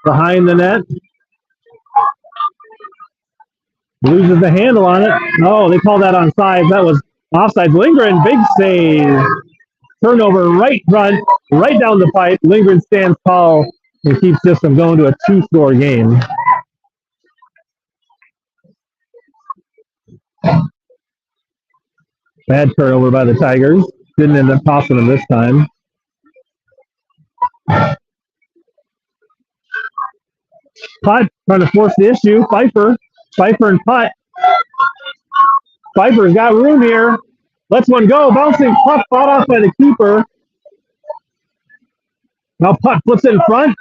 behind the net. Loses the handle on it. Oh, they called that onside. That was offside. Lindgren, big save. Turnover right front, right down the pipe. Lindgren stands tall and keeps this from going to a 2-score game. Bad turnover by the Tigers. Didn't end up tossing them this time. Putt trying to force the issue. Pfeiffer and Putt. Pfeiffer's got room here. Lets one go. Bouncing puck fought off by the keeper. Now Putt flips it in front.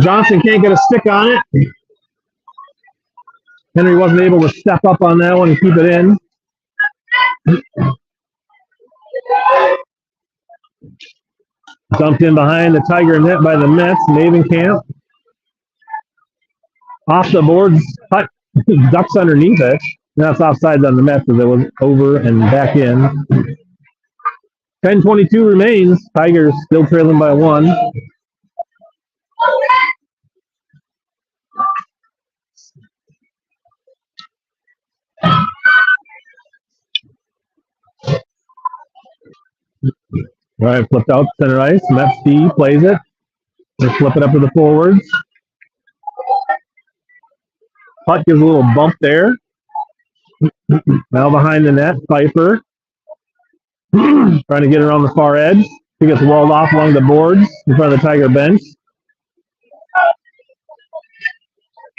Johnson can't get a stick on it. Henry wasn't able to step up on that one and keep it in. Dumped in behind the Tiger net by the Mets. Mavenkamp. Off the boards. Putt ducks underneath it. Now it's offside on the Mets as it was over and back in. 10:22 remains. Tigers still trailing by 1. All right, flipped out center ice. Mets D plays it. They flip it up to the forwards. Putt gives a little bump there. Now behind the net, Pfeiffer. Trying to get around the far edge. He gets walled off along the boards in front of the Tiger bench.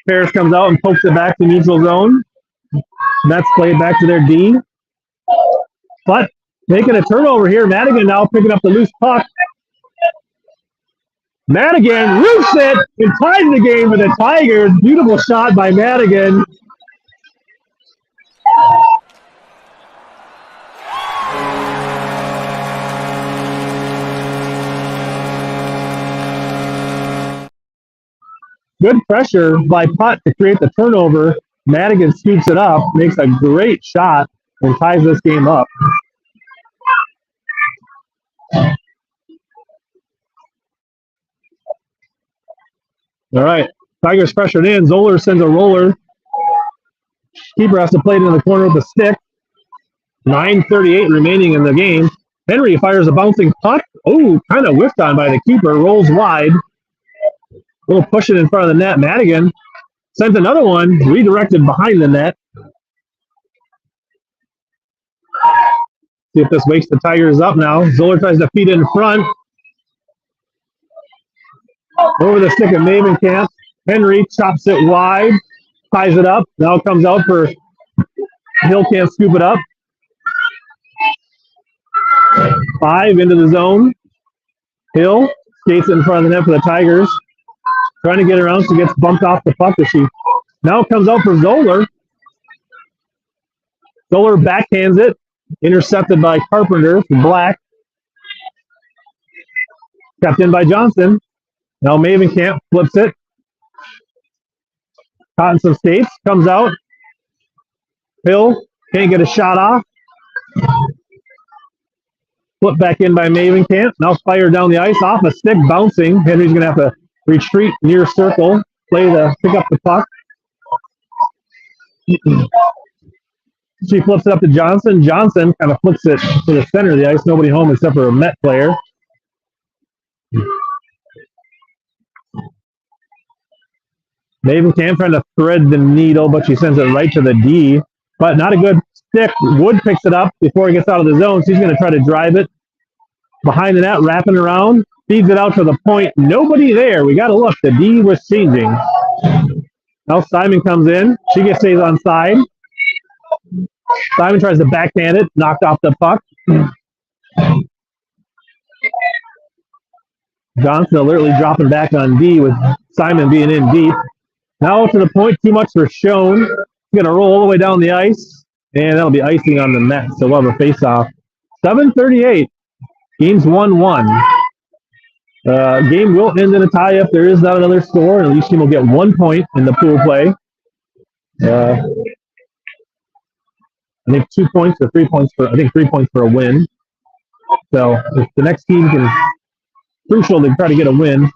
Paris comes out and pokes it back to neutral zone. Mets play it back to their D. But making a turnover here. Madigan now picking up the loose puck. Madigan roofs it and ties the game for the Tigers. Beautiful shot by Madigan. Good pressure by Putt to create the turnover. Madigan scoops it up, makes a great shot, and ties this game up. All right, Tigers pressured in. Zoller sends a roller. Keeper has to play it in the corner with the stick. 9:38 remaining in the game. Henry fires a bouncing puck. Oh, kind of whiffed on by the keeper. Rolls wide. A little pushing in front of the net. Madigan sends another one, redirected behind the net. See if this wakes the Tigers up now. Zoller tries to feed it in front. Over the stick of Mavenkamp. Henry chops it wide, ties it up. Now it comes out for Hill, can't scoop it up. 5 into the zone. Hill skates it in front of the net for the Tigers. Trying to get around, she gets bumped off the puck. She now comes out for Zoller. Zoller backhands it, intercepted by Carpenter from Black. Kept in by Johnson. Now Mavenkamp flips it. Caught in some skates, comes out. Hill can't get a shot off. Flip back in by Mavenkamp. Now fired down the ice, off a stick, bouncing. Henry's going to have to retreat near circle, play to pick up the puck. She flips it up to Johnson. Johnson kind of flips it to the center of the ice. Nobody home except for a Met player. Mavenkamp trying to thread the needle, but she sends it right to the D. But not a good stick. Wood picks it up before he gets out of the zone. She's going to try to drive it behind the net, wrapping around. Feeds it out to the point. Nobody there. We got to look. The D was changing. Now Simon comes in. She gets stays on side. Simon tries to backhand it. Knocked off the puck. Johnson alertly dropping back on D with Simon being in deep. Now to the point. Too much for Schoen. He's going to roll all the way down the ice. And that'll be icing on the Mets. So we'll have a face-off. 7:38. Game's 1-1. Game will end in a tie if there is not another score, and each team will get 1 point in the pool play. I think 2 points or 3 points for, I think 3 points for a win. So if the next team can, crucial to try to get a win.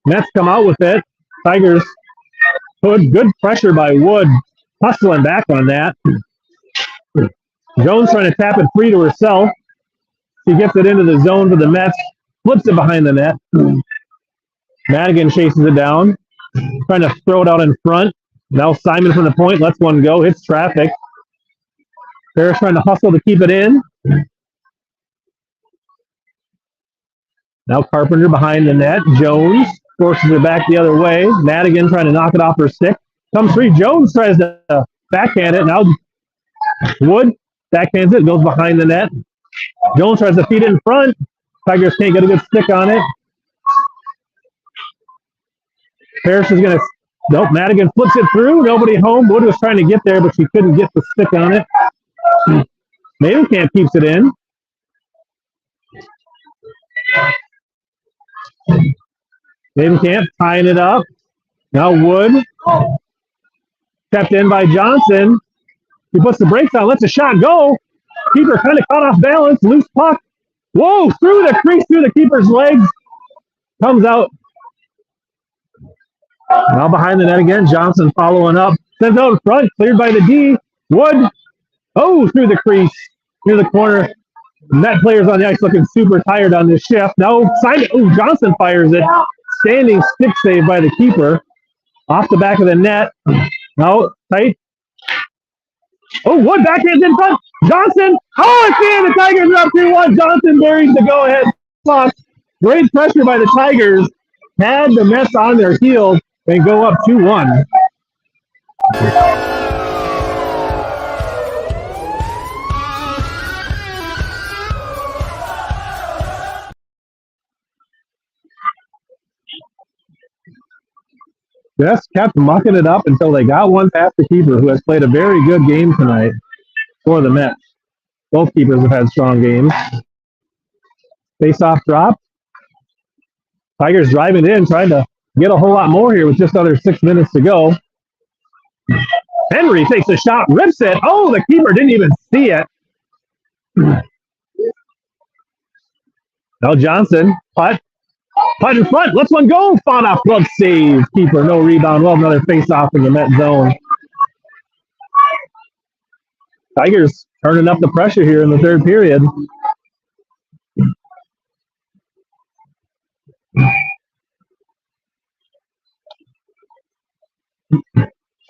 Mets come out with it. Tigers put good pressure by Wood, hustling back on that. Jones trying to tap it free to herself. She gets it into the zone for the Mets, flips it behind the net. Madigan chases it down, trying to throw it out in front. Now Simon from the point, lets one go, hits traffic. Parrish trying to hustle to keep it in. Now Carpenter behind the net. Jones forces it back the other way. Madigan trying to knock it off her stick. Comes free. Jones tries to backhand it. Now Wood backhands it, goes behind the net. Jones tries to feed it in front. Tigers can't get a good stick on it. Parrish is going to... Nope, Madigan flips it through. Nobody home. Wood was trying to get there, but she couldn't get the stick on it. Mavenkamp keeps it in. Mavenkamp tying it up. Now Wood. Kept in by Johnson. He puts the brakes on, lets a shot go. Keeper kind of caught off balance. Loose puck. Whoa, through the crease, through the keeper's legs. Comes out. Now behind the net again. Johnson following up. Sends out in front. Cleared by the D. Wood. Oh, through the crease. Near the corner. Net players on the ice looking super tired on this shift. Now Simon. Oh, Johnson fires it. Standing stick save by the keeper. Off the back of the net. Now tight. Oh, Wood backhands in front. Johnson. Oh, it's in. The Tigers are up 3-1. Johnson buries the go-ahead puck. Great pressure by the Tigers. Had the Mets on their heels and go up 2-1. Just kept mucking it up until they got one past the keeper, who has played a very good game tonight for the Mets. Both keepers have had strong games. Face-off drop. Tigers driving in, trying to get a whole lot more here with just under 6 minutes to go. Henry takes a shot, rips it. Oh, the keeper didn't even see it. Now Johnson, putt in front, lets one go. Fought off glove save. Keeper, no rebound. Well, another face-off in the Met zone. Tigers turning up the pressure here in the third period.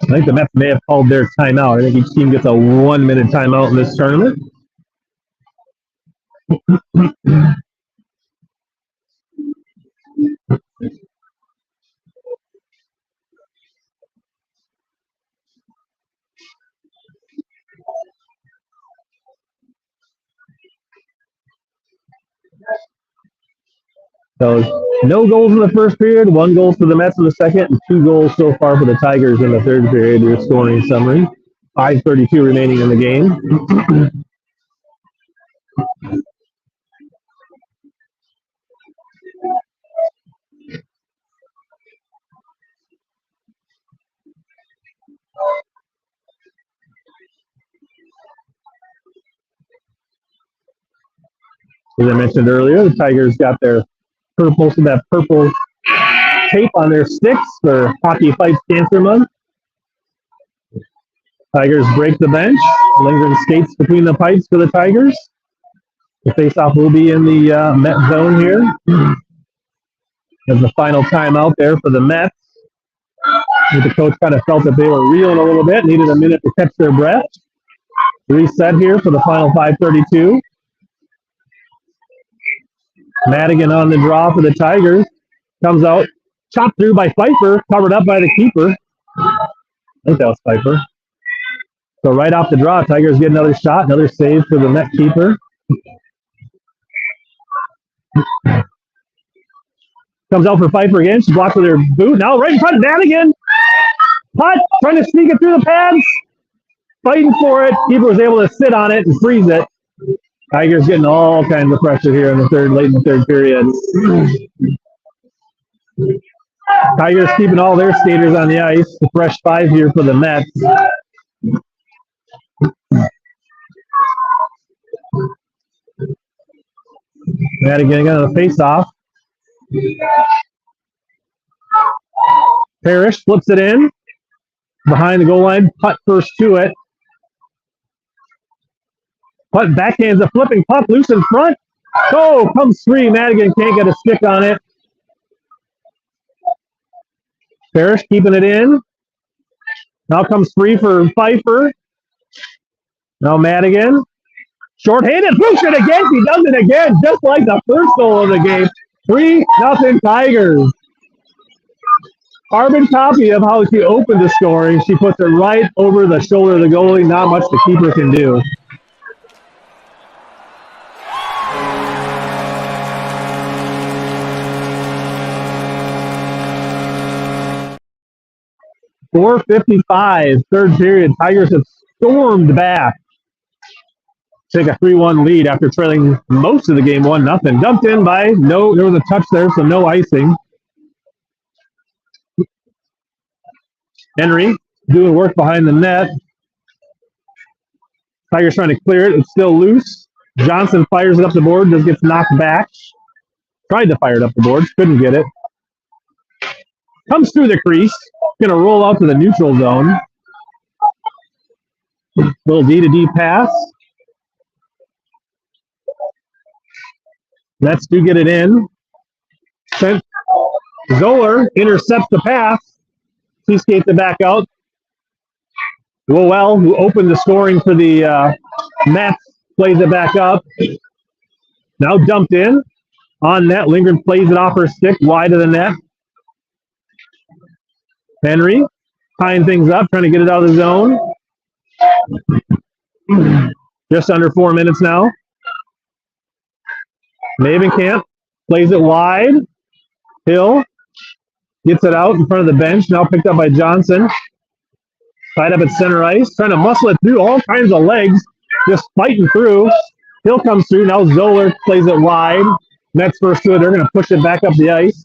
I think the Mets may have called their timeout. I think each team gets a 1-minute timeout in this tournament. So no goals in the first period, 1 goal for the Mets in the second, and 2 goals so far for the Tigers in the third period. Your scoring summary. 5:32 remaining in the game. As I mentioned earlier, the Tigers got their purple tape on their sticks for Hockey Fights Cancer Month. Tigers break the bench. Lindgren skates between the pipes for the Tigers. The faceoff will be in the Met zone here. There's the final timeout there for the Mets. The coach kind of felt that they were reeling a little bit, needed a minute to catch their breath. Reset here for the final 5:32. Madigan on the draw for the Tigers. Comes out, chopped through by Pfeiffer, covered up by the keeper. I think that was Pfeiffer. So right off the draw, Tigers get another shot, another save for the Met keeper. Comes out for Pfeiffer again. She blocks with her boot. Now right in front of Madigan. Putt, trying to sneak it through the pads. Fighting for it. Keeper was able to sit on it and freeze it. Tigers getting all kinds of pressure here in the late in the third period. Tigers keeping all their skaters on the ice. The fresh 5 here for the Mets. Madigan got a face-off. Parrish flips it in. Behind the goal line. Putt first to it. Putt backhands a flipping puck. Loose in front. Oh, comes free. Madigan can't get a stick on it. Parrish keeping it in. Now comes free for Pfeiffer. Now Madigan. Short-handed. Push it again. He does it again. Just like the first goal of the game. 3-0 Tigers. Carbon copy of how she opened the scoring. She puts it right over the shoulder of the goalie. Not much the keeper can do. .455, third period. Tigers have stormed back. Take a 3-1 lead after trailing most of the game 1-0. Dumped in by there was a touch there, so no icing. Henry doing work behind the net. Tigers trying to clear it. It's still loose. Johnson fires it up the board, just gets knocked back. Tried to fire it up the board, couldn't get it. Comes through the crease. Going to roll out to the neutral zone. Little D-to-D pass. Nets do get it in. Zoller intercepts the pass. He skates it back out. Lowell, who opened the scoring for the Mets, plays it back up. Now dumped in. On net, Lindgren plays it off her stick, wide of the net. Henry tying things up, trying to get it out of the zone. Just under 4 minutes now. Mavenkamp plays it wide. Hill gets it out in front of the bench, now picked up by Johnson. Tied up at center ice, trying to muscle it through all kinds of legs, just fighting through. Hill comes through, now Zoller plays it wide. Mets first to it, they're going to push it back up the ice.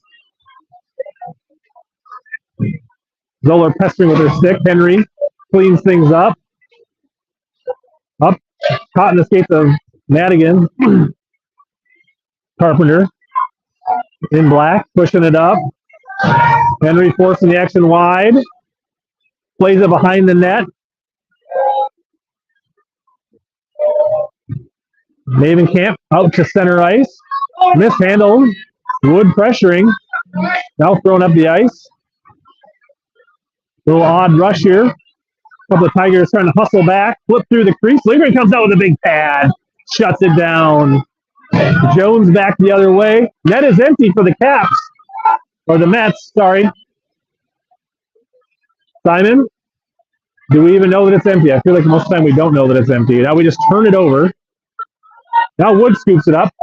Zoller pestering with her stick. Henry cleans things up. Up, caught in the skates of Madigan. Carpenter in black, pushing it up. Henry forcing the action wide. Plays it behind the net. Mavenkamp out to center ice. Mishandled. Wood pressuring. Now thrown up the ice. Little odd rush here. A couple of Tigers trying to hustle back. Flip through the crease. Lindgren comes out with a big pad. Shuts it down. Jones back the other way. Net is empty for the Caps. Or the Mets, sorry. Simon, do we even know that it's empty? I feel like most of the time we don't know that it's empty. Now we just turn it over. Now Wood scoops it up.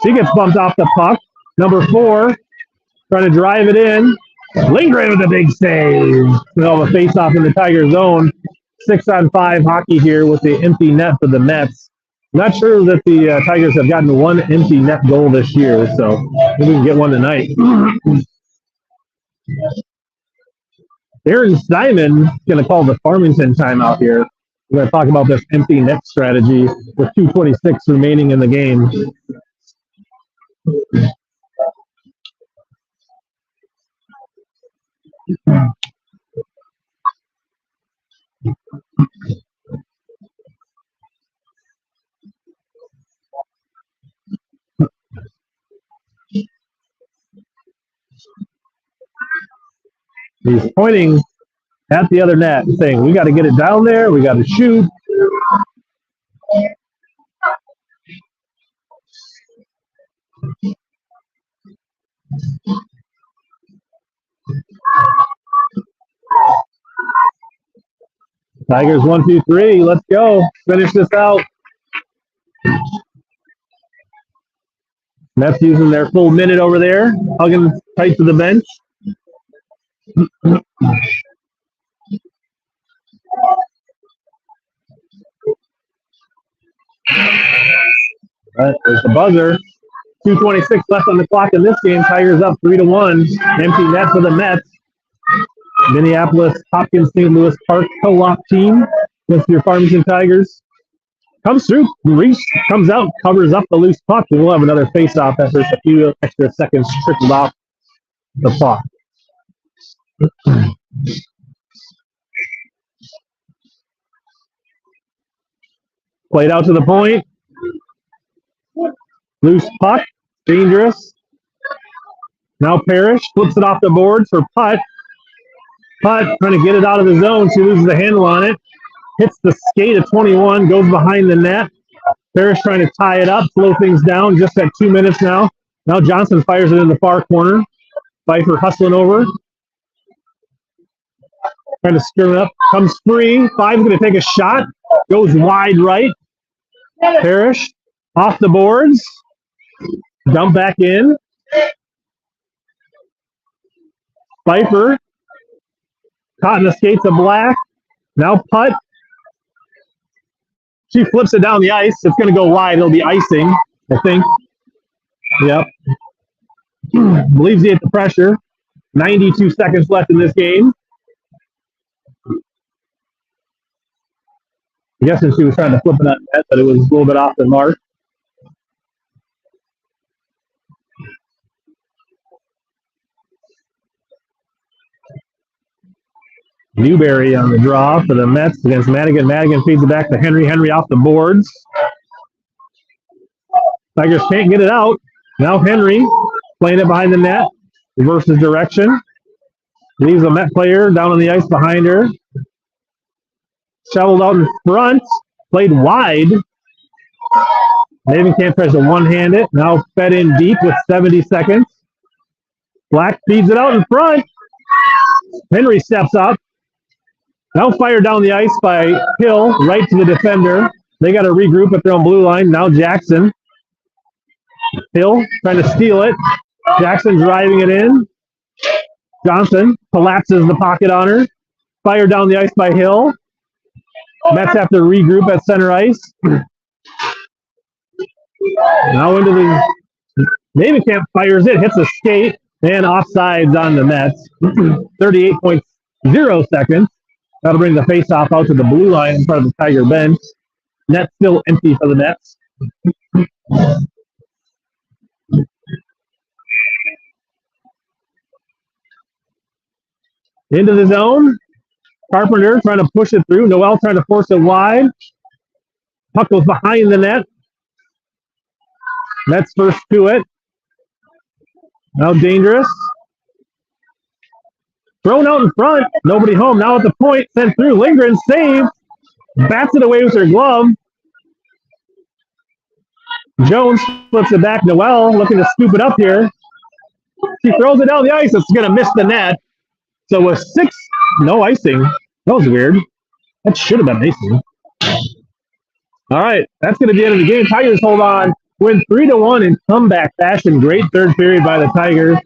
She gets bumped off the puck. Number 4, trying to drive it in. Lindgren with a big save. Well, the face-off in the Tiger zone. 6-on-5 hockey here with the empty net for the Mets. Not sure that the Tigers have gotten one empty net goal this year, so maybe we can get one tonight. Aaron Simon is going to call the Farmington timeout here. We're going to talk about this empty net strategy with 2:26 remaining in the game. He's pointing at the other net and saying, we got to get it down there. We got to shoot. Tigers 1, 2, 3. Let's go. Finish this out. Mets using their full minute over there. Hugging tight to the bench. Right, there's the buzzer. 2:26 left on the clock in this game. Tigers up 3-1. Empty net for the Mets. Minneapolis, Hopkins, St. Louis Park co-op team against your Farmington Tigers. Comes through, Reese comes out, covers up the loose puck, and we'll have another face-off after a few extra seconds trickled off the puck. Played out to the point. Loose puck, dangerous. Now Parrish flips it off the boards for Putt. Putt trying to get it out of the zone. She loses the handle on it. Hits the skate of 21, goes behind the net. Parrish trying to tie it up, slow things down. Just at 2 minutes now. Now Johnson fires it in the far corner. Pfeiffer hustling over. Trying to screw it up. Comes free. Five's going to take a shot. Goes wide right. Parrish off the boards. Dump back in. Pfeiffer caught in the skates of Black. Now Putt. She flips it down the ice. It's going to go wide. It'll be icing, I think. Yep. Believes he hit the pressure. 92 seconds left in this game. I'm guessing she was trying to flip it on net, but it was a little bit off the mark. Newberry on the draw for the Mets against Madigan. Madigan feeds it back to Henry. Henry off the boards. Tigers can't get it out. Now Henry playing it behind the net. Reverses direction. Leaves a Met player down on the ice behind her. Shoveled out in front. Played wide. Mavenkamp tries to one-hand it. Now fed in deep with 70 seconds. Black feeds it out in front. Henry steps up. Now fired down the ice by Hill, right to the defender. They got to regroup at their own blue line. Now Jackson. Hill trying to steal it. Jackson driving it in. Johnson collapses the pocket on her. Fired down the ice by Hill. Mets have to regroup at center ice. Now into the... Mavenkamp fires it, hits a skate, and offsides on the Mets. 38.0 seconds. That'll bring the face-off out to the blue line in front of the Tiger bench. Net still empty for the Mets. Into the zone. Carpenter trying to push it through. Noel trying to force it wide. Puck goes behind the net. Mets first to it. Now dangerous. Thrown out in front. Nobody home. Now at the point. Sent through. Lindgren saved. Bats it away with her glove. Jones flips it back. Noel looking to scoop it up here. She throws it down the ice. It's going to miss the net. So with 6, no icing. That was weird. That should have been icing. All right. That's going to be the end of the game. Tigers hold on. Win 3-1 in comeback fashion. Great third period by the Tigers.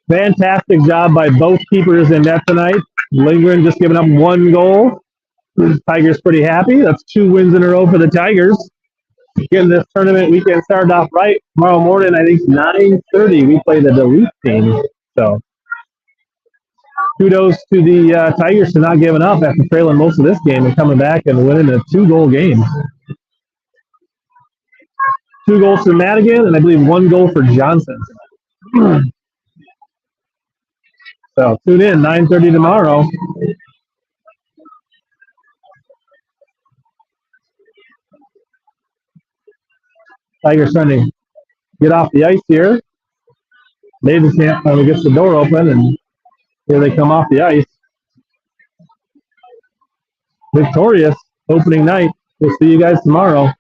Fantastic job by both keepers in net tonight. Lindgren just giving up 1 goal. Tigers pretty happy. That's 2 wins in a row for the Tigers. Getting this tournament weekend started off right. Tomorrow morning, I think 9:30, we play the Duluth team. So kudos to the Tigers for not giving up after trailing most of this game and coming back and winning a 2-goal game. 2 goals for Madigan, and I believe 1 goal for Johnson. So tune in, 9:30 tomorrow. Tigers trying to get off the ice here. Mavenkamp finally gets the door open, and here they come off the ice. Victorious opening night. We'll see you guys tomorrow.